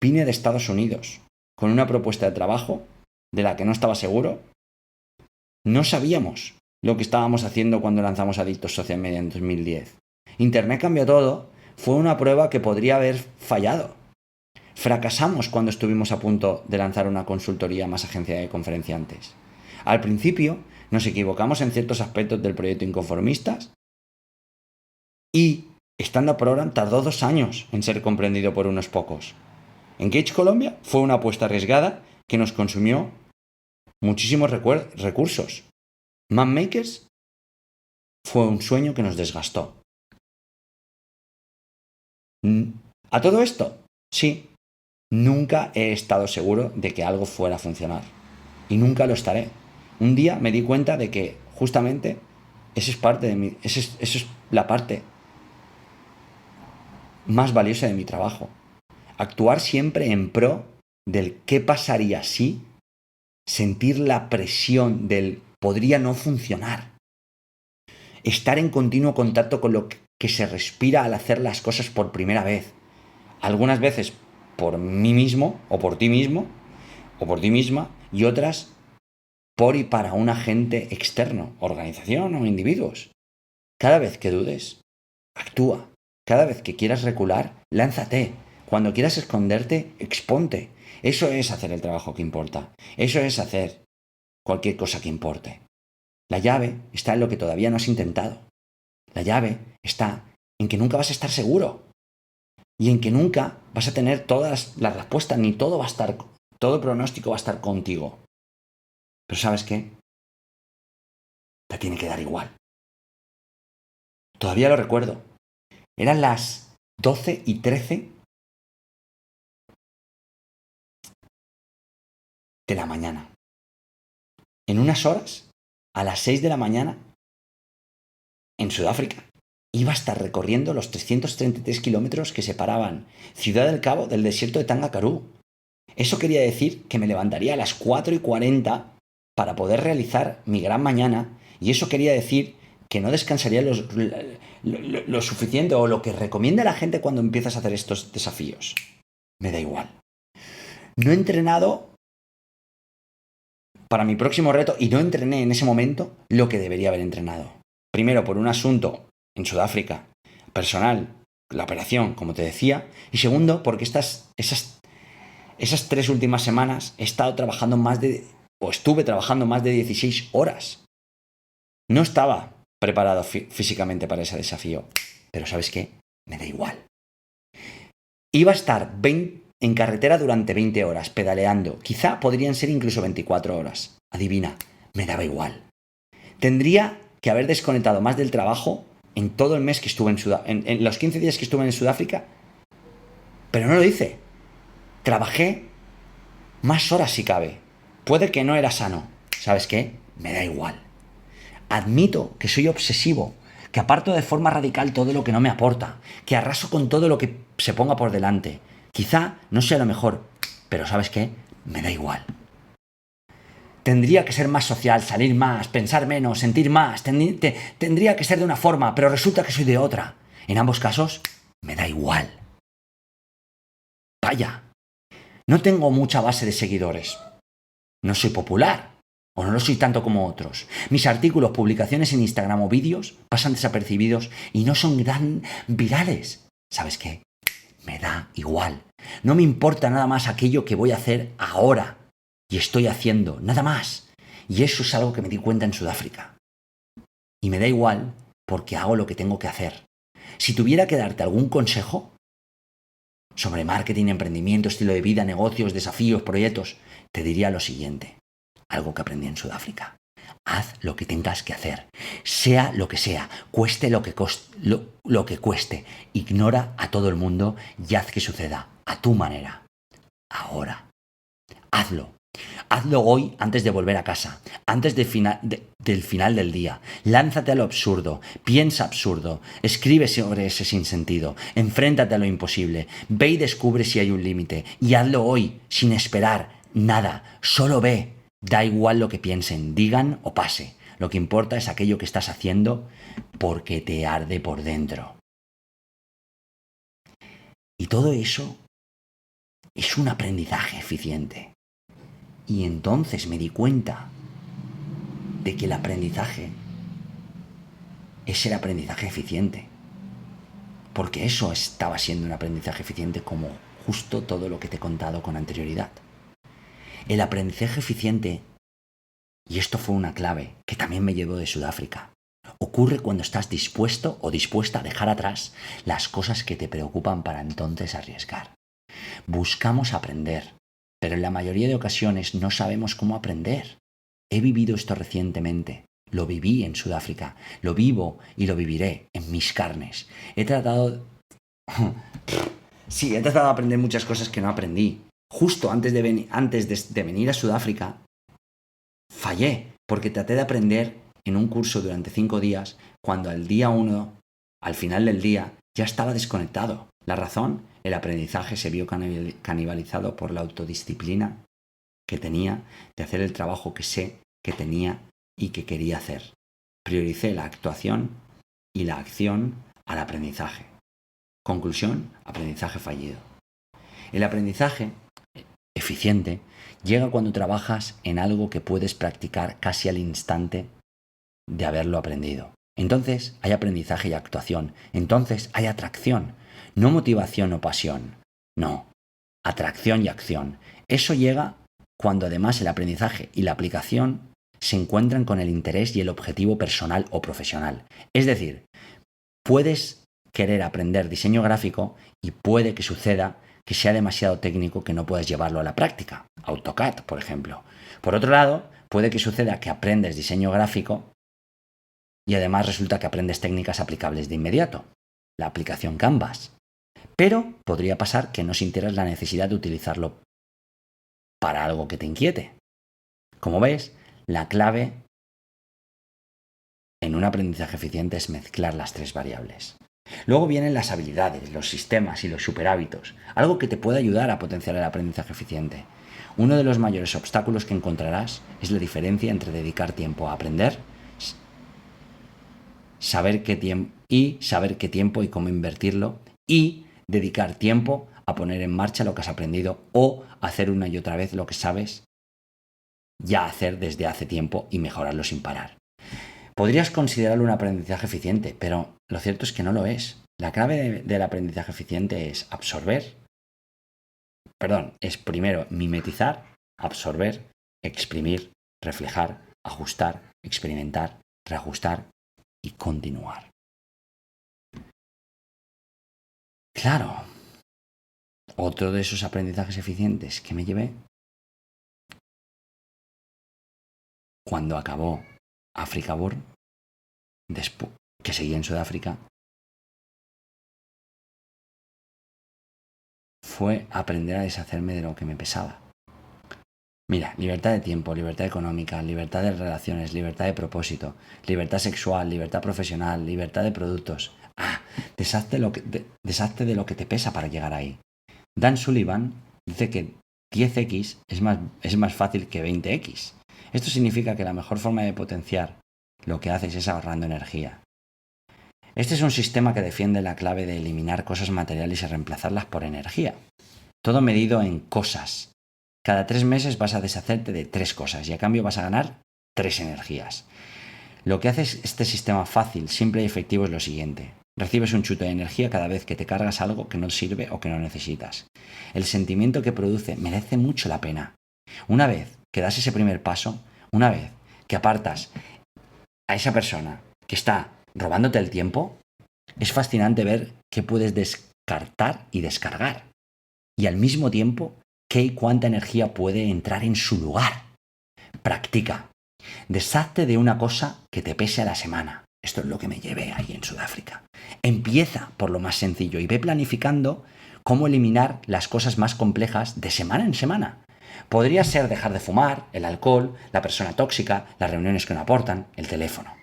Vine de Estados Unidos con una propuesta de trabajo de la que no estaba seguro. No sabíamos lo que estábamos haciendo cuando lanzamos Adictos Social Media en 2010. Internet cambió todo. Fue una prueba que podría haber fallado. Fracasamos cuando estuvimos a punto de lanzar una consultoría más agencia de conferenciantes. Al principio nos equivocamos en ciertos aspectos del proyecto Inconformistas y Stand Up Program tardó 2 años en ser comprendido por unos pocos. Engage Colombia fue una apuesta arriesgada que nos consumió muchísimos recursos. Mapmakers fue un sueño que nos desgastó. ¿A todo esto? Sí. Nunca he estado seguro de que algo fuera a funcionar. Y nunca lo estaré. Un día me di cuenta de que justamente eso es parte de mí. Eso es la parte más valiosa de mi trabajo. Actuar siempre en pro del qué pasaría si, sentir la presión del podría no funcionar. Estar en continuo contacto con lo que se respira al hacer las cosas por primera vez. Algunas veces por mí mismo, o por ti mismo, o por ti misma, y otras por y para un agente externo, organización o individuos. Cada vez que dudes, actúa. Cada vez que quieras recular, lánzate. Cuando quieras esconderte, exponte. Eso es hacer el trabajo que importa. Eso es hacer cualquier cosa que importe. La llave está en lo que todavía no has intentado. La llave está en que nunca vas a estar seguro. Y en que nunca vas a tener todas las respuestas, ni todo el pronóstico va a estar contigo. Pero ¿sabes qué? Te tiene que dar igual. Todavía lo recuerdo. Eran las 12:13 de la mañana. En unas horas, a las 6 de la mañana, en Sudáfrica, iba a estar recorriendo los 333 kilómetros que separaban Ciudad del Cabo del desierto de Tangakarú. Eso quería decir que me levantaría a las 4:40 para poder realizar mi gran mañana, y eso quería decir que no descansaría lo suficiente o lo que recomienda la gente cuando empiezas a hacer estos desafíos. Me da igual. No he entrenado para mi próximo reto y no entrené en ese momento lo que debería haber entrenado. Primero, por un asunto en Sudáfrica, personal, la operación, como te decía, y segundo, porque esas 3 últimas semanas estuve trabajando más de 16 horas. No estaba preparado físicamente para ese desafío, pero ¿sabes qué? Me da igual. Iba a estar en carretera durante 20 horas, pedaleando. Quizá podrían ser incluso 24 horas. Adivina, me daba igual. Tendría que haber desconectado más del trabajo en todo el mes que estuve en los 15 días que estuve en Sudáfrica, pero no lo hice. Trabajé más horas si cabe. Puede que no era sano. ¿Sabes qué? Me da igual. Admito que soy obsesivo, que aparto de forma radical todo lo que no me aporta, que arraso con todo lo que se ponga por delante. Quizá no sea lo mejor, pero ¿sabes qué? Me da igual. Tendría que ser más social, salir más, pensar menos, sentir más. Tendría que ser de una forma, pero resulta que soy de otra. En ambos casos, me da igual. Vaya, no tengo mucha base de seguidores. No soy popular, o no lo soy tanto como otros. Mis artículos, publicaciones en Instagram o vídeos pasan desapercibidos y no son gran virales. ¿Sabes qué? Me da igual. No me importa nada más aquello que voy a hacer ahora. Y estoy haciendo, nada más. Y eso es algo que me di cuenta en Sudáfrica. Y me da igual porque hago lo que tengo que hacer. Si tuviera que darte algún consejo sobre marketing, emprendimiento, estilo de vida, negocios, desafíos, proyectos, te diría lo siguiente. Algo que aprendí en Sudáfrica. Haz lo que tengas que hacer. Sea lo que sea. Cueste lo que cueste. Ignora a todo el mundo y haz que suceda a tu manera. Ahora. Hazlo. Hazlo hoy antes de volver a casa, antes del final del día. Lánzate a lo absurdo, piensa absurdo, escribe sobre ese sinsentido, enfréntate a lo imposible, ve y descubre si hay un límite y hazlo hoy, sin esperar nada, solo ve. Da igual lo que piensen, digan o pase. Lo que importa es aquello que estás haciendo porque te arde por dentro. Y todo eso es un aprendizaje eficiente. Y entonces me di cuenta de que el aprendizaje es el aprendizaje eficiente. Porque eso estaba siendo un aprendizaje eficiente como justo todo lo que te he contado con anterioridad. El aprendizaje eficiente, y esto fue una clave que también me llevó de Sudáfrica, ocurre cuando estás dispuesto o dispuesta a dejar atrás las cosas que te preocupan para entonces arriesgar. Buscamos aprender. Pero en la mayoría de ocasiones no sabemos cómo aprender. He vivido esto recientemente. Lo viví en Sudáfrica. Lo vivo y lo viviré en mis carnes. He tratado de aprender muchas cosas que no aprendí. Justo antes de venir a Sudáfrica, fallé. Porque traté de aprender en un curso durante 5 días, cuando al día 1, al final del día, ya estaba desconectado. La razón, el aprendizaje se vio canibalizado por la autodisciplina que tenía de hacer el trabajo que sé que tenía y que quería hacer. Prioricé la actuación y la acción al aprendizaje. Conclusión, aprendizaje fallido. El aprendizaje eficiente llega cuando trabajas en algo que puedes practicar casi al instante de haberlo aprendido. Entonces hay aprendizaje y actuación. Entonces hay atracción. No motivación o pasión. No. Atracción y acción. Eso llega cuando además el aprendizaje y la aplicación se encuentran con el interés y el objetivo personal o profesional. Es decir, puedes querer aprender diseño gráfico y puede que suceda que sea demasiado técnico que no puedas llevarlo a la práctica. AutoCAD, por ejemplo. Por otro lado, puede que suceda que aprendes diseño gráfico y además resulta que aprendes técnicas aplicables de inmediato. La aplicación Canvas. Pero podría pasar que no sintieras la necesidad de utilizarlo para algo que te inquiete. Como ves, la clave en un aprendizaje eficiente es mezclar las 3 variables. Luego vienen las habilidades, los sistemas y los superhábitos, algo que te puede ayudar a potenciar el aprendizaje eficiente. Uno de los mayores obstáculos que encontrarás es la diferencia entre dedicar tiempo a aprender, saber qué tiempo y cómo invertirlo, y dedicar tiempo a poner en marcha lo que has aprendido o hacer una y otra vez lo que sabes ya hacer desde hace tiempo y mejorarlo sin parar. Podrías considerarlo un aprendizaje eficiente, pero lo cierto es que no lo es. La clave del aprendizaje eficiente es es primero mimetizar, absorber, exprimir, reflejar, ajustar, experimentar, reajustar y continuar. Claro, otro de esos aprendizajes eficientes que me llevé cuando acabó Africa Burn, que seguía en Sudáfrica, fue aprender a deshacerme de lo que me pesaba. Mira, libertad de tiempo, libertad económica, libertad de relaciones, libertad de propósito, libertad sexual, libertad profesional, libertad de productos. Deshazte de lo que te pesa para llegar ahí. Dan Sullivan dice que 10x es más fácil que 20x. Esto significa que la mejor forma de potenciar lo que haces es ahorrando energía. Este es un sistema que defiende la clave de eliminar cosas materiales y reemplazarlas por energía. Todo medido en cosas. Cada 3 meses vas a deshacerte de 3 cosas y a cambio vas a ganar 3 energías. Lo que hace este sistema fácil, simple y efectivo es lo siguiente. Recibes un chute de energía cada vez que te cargas algo que no sirve o que no necesitas. El sentimiento que produce merece mucho la pena. Una vez que das ese primer paso, una vez que apartas a esa persona que está robándote el tiempo, es fascinante ver qué puedes descartar y descargar. Y al mismo tiempo, qué y cuánta energía puede entrar en su lugar. Practica. Deshazte de una cosa que te pese a la semana. Esto es lo que me llevé ahí en Sudáfrica. Empieza por lo más sencillo y ve planificando cómo eliminar las cosas más complejas de semana en semana. Podría ser dejar de fumar, el alcohol, la persona tóxica, las reuniones que no aportan, el teléfono.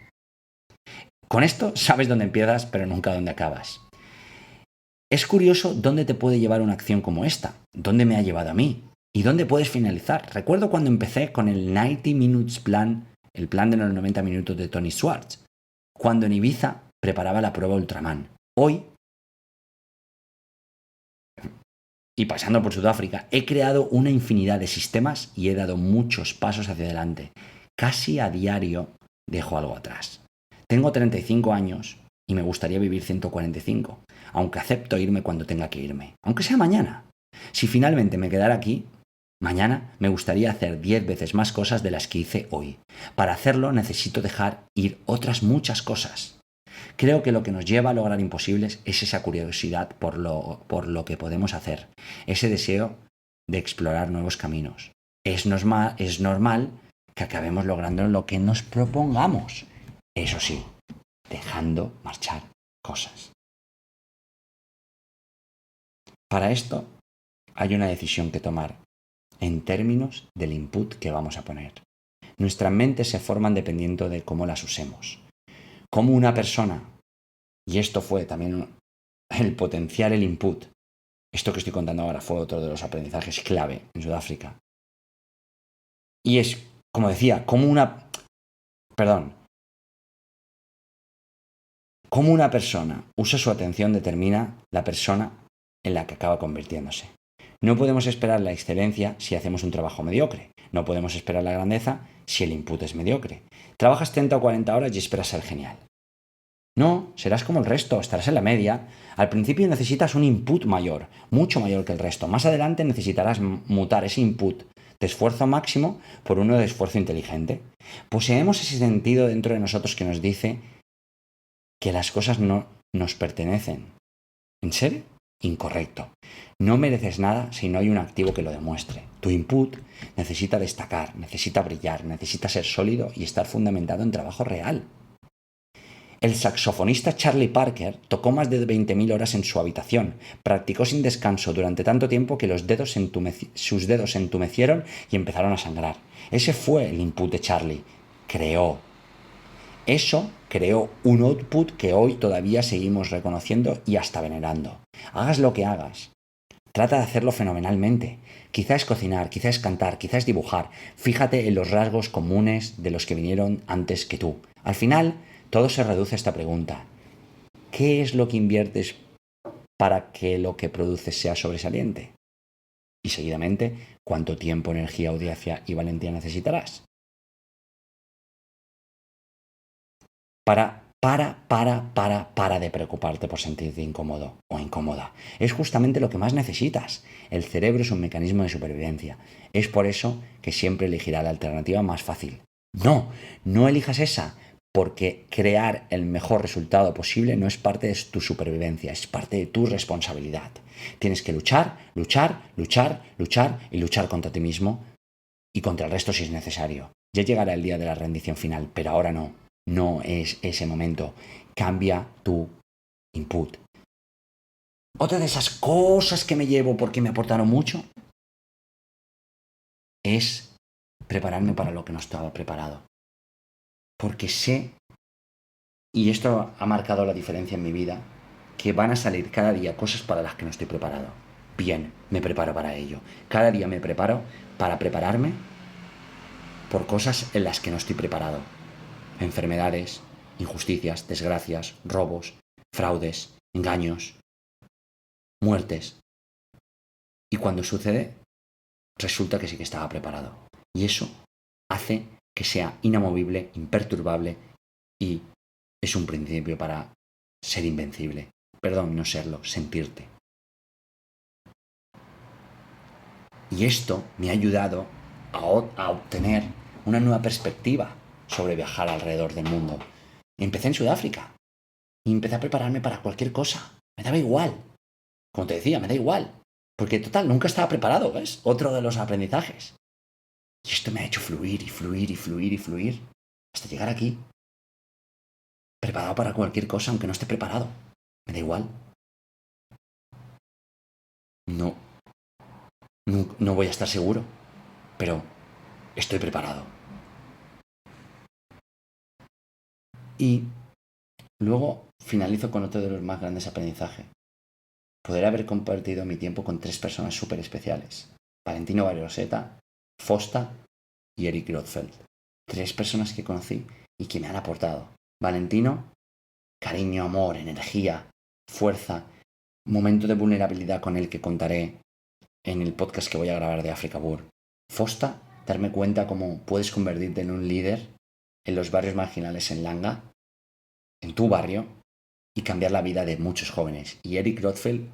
Con esto sabes dónde empiezas, pero nunca dónde acabas. Es curioso dónde te puede llevar una acción como esta, dónde me ha llevado a mí y dónde puedes finalizar. Recuerdo cuando empecé con el 90 Minutes Plan, el plan de los 90 minutos de Tony Schwartz, cuando en Ibiza preparaba la prueba Ultraman. Hoy, y pasando por Sudáfrica, he creado una infinidad de sistemas y he dado muchos pasos hacia adelante. Casi a diario dejo algo atrás. Tengo 35 años y me gustaría vivir 145, aunque acepto irme cuando tenga que irme, aunque sea mañana. Si finalmente me quedara aquí, mañana me gustaría hacer 10 veces más cosas de las que hice hoy. Para hacerlo necesito dejar ir otras muchas cosas. Creo que lo que nos lleva a lograr imposibles es esa curiosidad por lo que podemos hacer, ese deseo de explorar nuevos caminos. Es normal que acabemos logrando lo que nos propongamos. Eso sí, dejando marchar cosas. Para esto hay una decisión que tomar en términos del input que vamos a poner. Nuestras mentes se forman dependiendo de cómo las usemos. Como una persona, y esto fue también el potenciar el input, esto que estoy contando ahora fue otro de los aprendizajes clave en Sudáfrica. Y es, como decía, como una persona usa su atención determina la persona en la que acaba convirtiéndose. No podemos esperar la excelencia si hacemos un trabajo mediocre. No podemos esperar la grandeza si el input es mediocre. Trabajas 30 o 40 horas y esperas ser genial. No, serás como el resto, estarás en la media. Al principio necesitas un input mayor, mucho mayor que el resto. Más adelante necesitarás mutar ese input de esfuerzo máximo por uno de esfuerzo inteligente. Poseemos ese sentido dentro de nosotros que nos dice que las cosas no nos pertenecen. ¿En serio? Incorrecto. No mereces nada si no hay un activo que lo demuestre. Tu input necesita destacar, necesita brillar, necesita ser sólido y estar fundamentado en trabajo real. El saxofonista Charlie Parker tocó más de 20.000 horas en su habitación. Practicó sin descanso durante tanto tiempo que sus dedos se entumecieron y empezaron a sangrar. Ese fue el input de Charlie. Creó. Eso creó un output que hoy todavía seguimos reconociendo y hasta venerando. Hagas lo que hagas. Trata de hacerlo fenomenalmente. Quizá es cocinar, quizá es cantar, quizá es dibujar. Fíjate en los rasgos comunes de los que vinieron antes que tú. Al final, todo se reduce a esta pregunta. ¿Qué es lo que inviertes para que lo que produces sea sobresaliente? Y seguidamente, ¿cuánto tiempo, energía, audacia y valentía necesitarás? Para de preocuparte por sentirte incómodo o incómoda. Es justamente lo que más necesitas. El cerebro es un mecanismo de supervivencia. Es por eso que siempre elegirá la alternativa más fácil. No elijas esa, porque crear el mejor resultado posible no es parte de tu supervivencia, es parte de tu responsabilidad. Tienes que luchar y luchar contra ti mismo y contra el resto si es necesario. Ya llegará el día de la rendición final, pero ahora no. No es ese momento. Cambia tu input. Otra de esas cosas que me llevo porque me aportaron mucho es prepararme para lo que no estaba preparado. Porque sé, y esto ha marcado la diferencia en mi vida, que van a salir cada día cosas para las que no estoy preparado. Bien, me preparo para ello. Cada día me preparo para prepararme por cosas en las que no estoy preparado. Enfermedades, injusticias, desgracias, robos, fraudes, engaños, muertes. Y cuando sucede, resulta que sí que estaba preparado. Y eso hace que sea inamovible, imperturbable y es un principio para ser invencible. Perdón, no serlo, sentirte. Y esto me ha ayudado a obtener una nueva perspectiva sobre viajar alrededor del mundo. Empecé en Sudáfrica y empecé a prepararme para cualquier cosa. Me daba igual. Como te decía, me da igual. Porque total, nunca estaba preparado, ¿ves? Otro de los aprendizajes. Y esto me ha hecho fluir y fluir y fluir y fluir hasta llegar aquí. Preparado para cualquier cosa, aunque no esté preparado. Me da igual. No voy a estar seguro, pero estoy preparado. Y luego finalizo con otro de los más grandes aprendizajes. Poder haber compartido mi tiempo con 3 personas súper especiales. Valentino Barrioseta, Fosta y Eric Grothfeld. 3 personas que conocí y que me han aportado. Valentino, cariño, amor, energía, fuerza, momento de vulnerabilidad con el que contaré en el podcast que voy a grabar de Africa Burr. Fosta, darme cuenta cómo puedes convertirte en un líder en los barrios marginales en Langa, en tu barrio, y cambiar la vida de muchos jóvenes. Y Eric Grothfeld,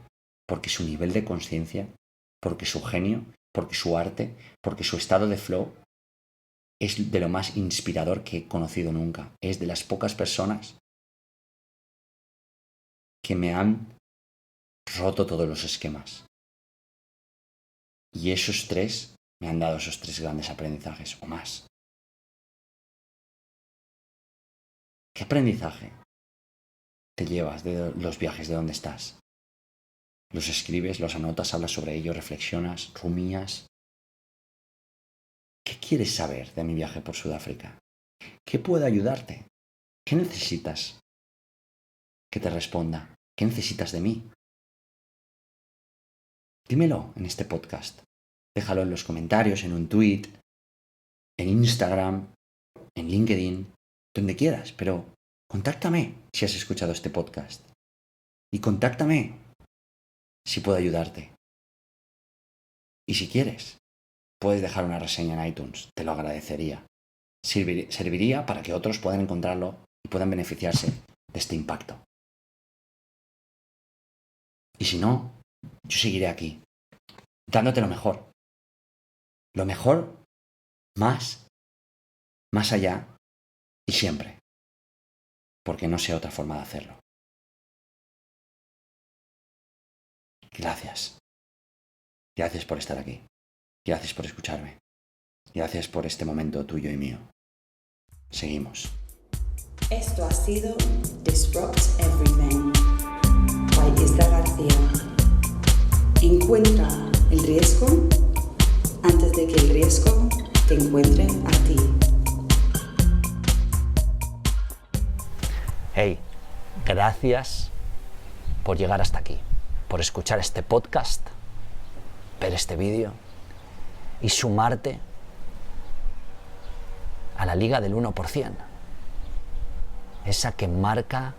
porque su nivel de conciencia, porque su genio, porque su arte, porque su estado de flow es de lo más inspirador que he conocido nunca. Es de las pocas personas que me han roto todos los esquemas. Y esos 3 me han dado esos 3 grandes aprendizajes o más. ¿Qué aprendizaje te llevas de los viajes de donde estás? ¿Los escribes, los anotas, hablas sobre ello, reflexionas, rumías? ¿Qué quieres saber de mi viaje por Sudáfrica? ¿Qué puede ayudarte? ¿Qué necesitas que te responda? ¿Qué necesitas de mí? Dímelo en este podcast. Déjalo en los comentarios, en un tweet, en Instagram, en LinkedIn, donde quieras, pero contáctame si has escuchado este podcast. Y contáctame si puedo ayudarte. Y si quieres, puedes dejar una reseña en iTunes, te lo agradecería. Serviría para que otros puedan encontrarlo y puedan beneficiarse de este impacto. Y si no, yo seguiré aquí, dándote lo mejor. Lo mejor, más allá y siempre. Porque no sé otra forma de hacerlo. Gracias. Gracias por estar aquí. Gracias por escucharme. Gracias por este momento tuyo y mío. Seguimos. Esto ha sido Disrupt Everything by Isra García. Encuentra el riesgo antes de que el riesgo te encuentre a ti. Hey, gracias por llegar hasta aquí, por escuchar este podcast, ver este vídeo y sumarte a la liga del 1%, esa que marca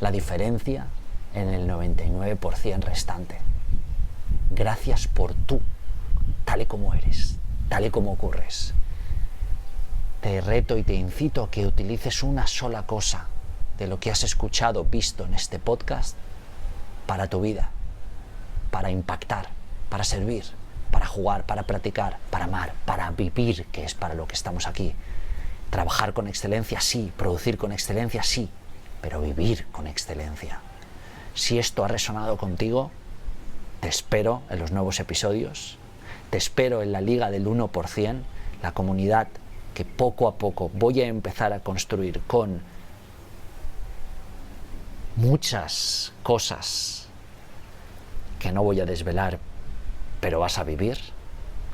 la diferencia en el 99% restante. Gracias por tú, tal y como eres, tal y como ocurres. Te reto y te incito a que utilices una sola cosa de lo que has escuchado, visto en este podcast para tu vida, para impactar, para servir, para jugar, para practicar, para amar, para vivir, que es para lo que estamos aquí. Trabajar con excelencia, sí. Producir con excelencia, sí. Pero vivir con excelencia. Si esto ha resonado contigo, te espero en los nuevos episodios. Te espero en la Liga del 1%, la comunidad que poco a poco voy a empezar a construir con muchas cosas que no voy a desvelar, pero vas a vivir,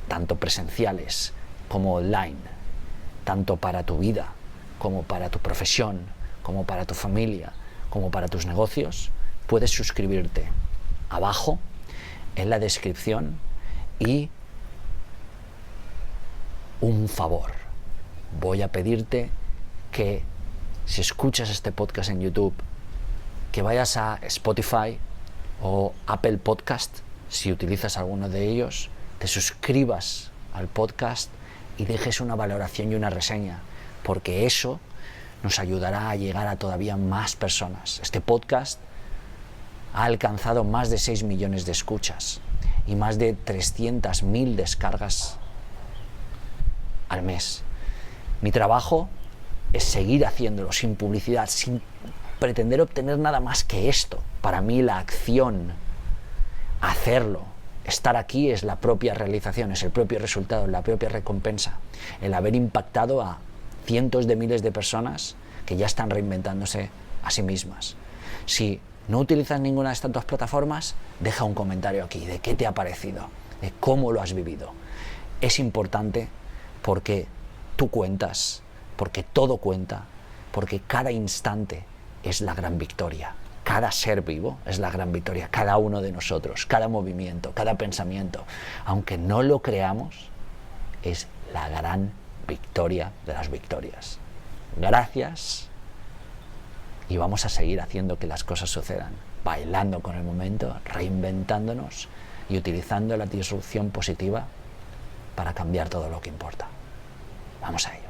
tanto presenciales como online, tanto para tu vida, como para tu profesión, como para tu familia, como para tus negocios, puedes suscribirte abajo en la descripción. Y un favor, voy a pedirte que si escuchas este podcast en YouTube, que vayas a Spotify o Apple Podcast, si utilizas alguno de ellos, te suscribas al podcast y dejes una valoración y una reseña, porque eso nos ayudará a llegar a todavía más personas. Este podcast ha alcanzado más de 6 millones de escuchas y más de 300.000 descargas al mes. Mi trabajo es seguir haciéndolo sin publicidad, sin pretender obtener nada más que esto. Para mí la acción, hacerlo, estar aquí es la propia realización, es el propio resultado, la propia recompensa. El haber impactado a cientos de miles de personas que ya están reinventándose a sí mismas. Si no utilizas ninguna de estas dos plataformas, deja un comentario aquí de qué te ha parecido, de cómo lo has vivido. Es importante porque tú cuentas, porque todo cuenta, porque cada instante es la gran victoria. Cada ser vivo es la gran victoria, cada uno de nosotros, cada movimiento, cada pensamiento, aunque no lo creamos, es la gran victoria de las victorias. Gracias, y vamos a seguir haciendo que las cosas sucedan, bailando con el momento, reinventándonos y utilizando la disrupción positiva para cambiar todo lo que importa. Vamos a ello.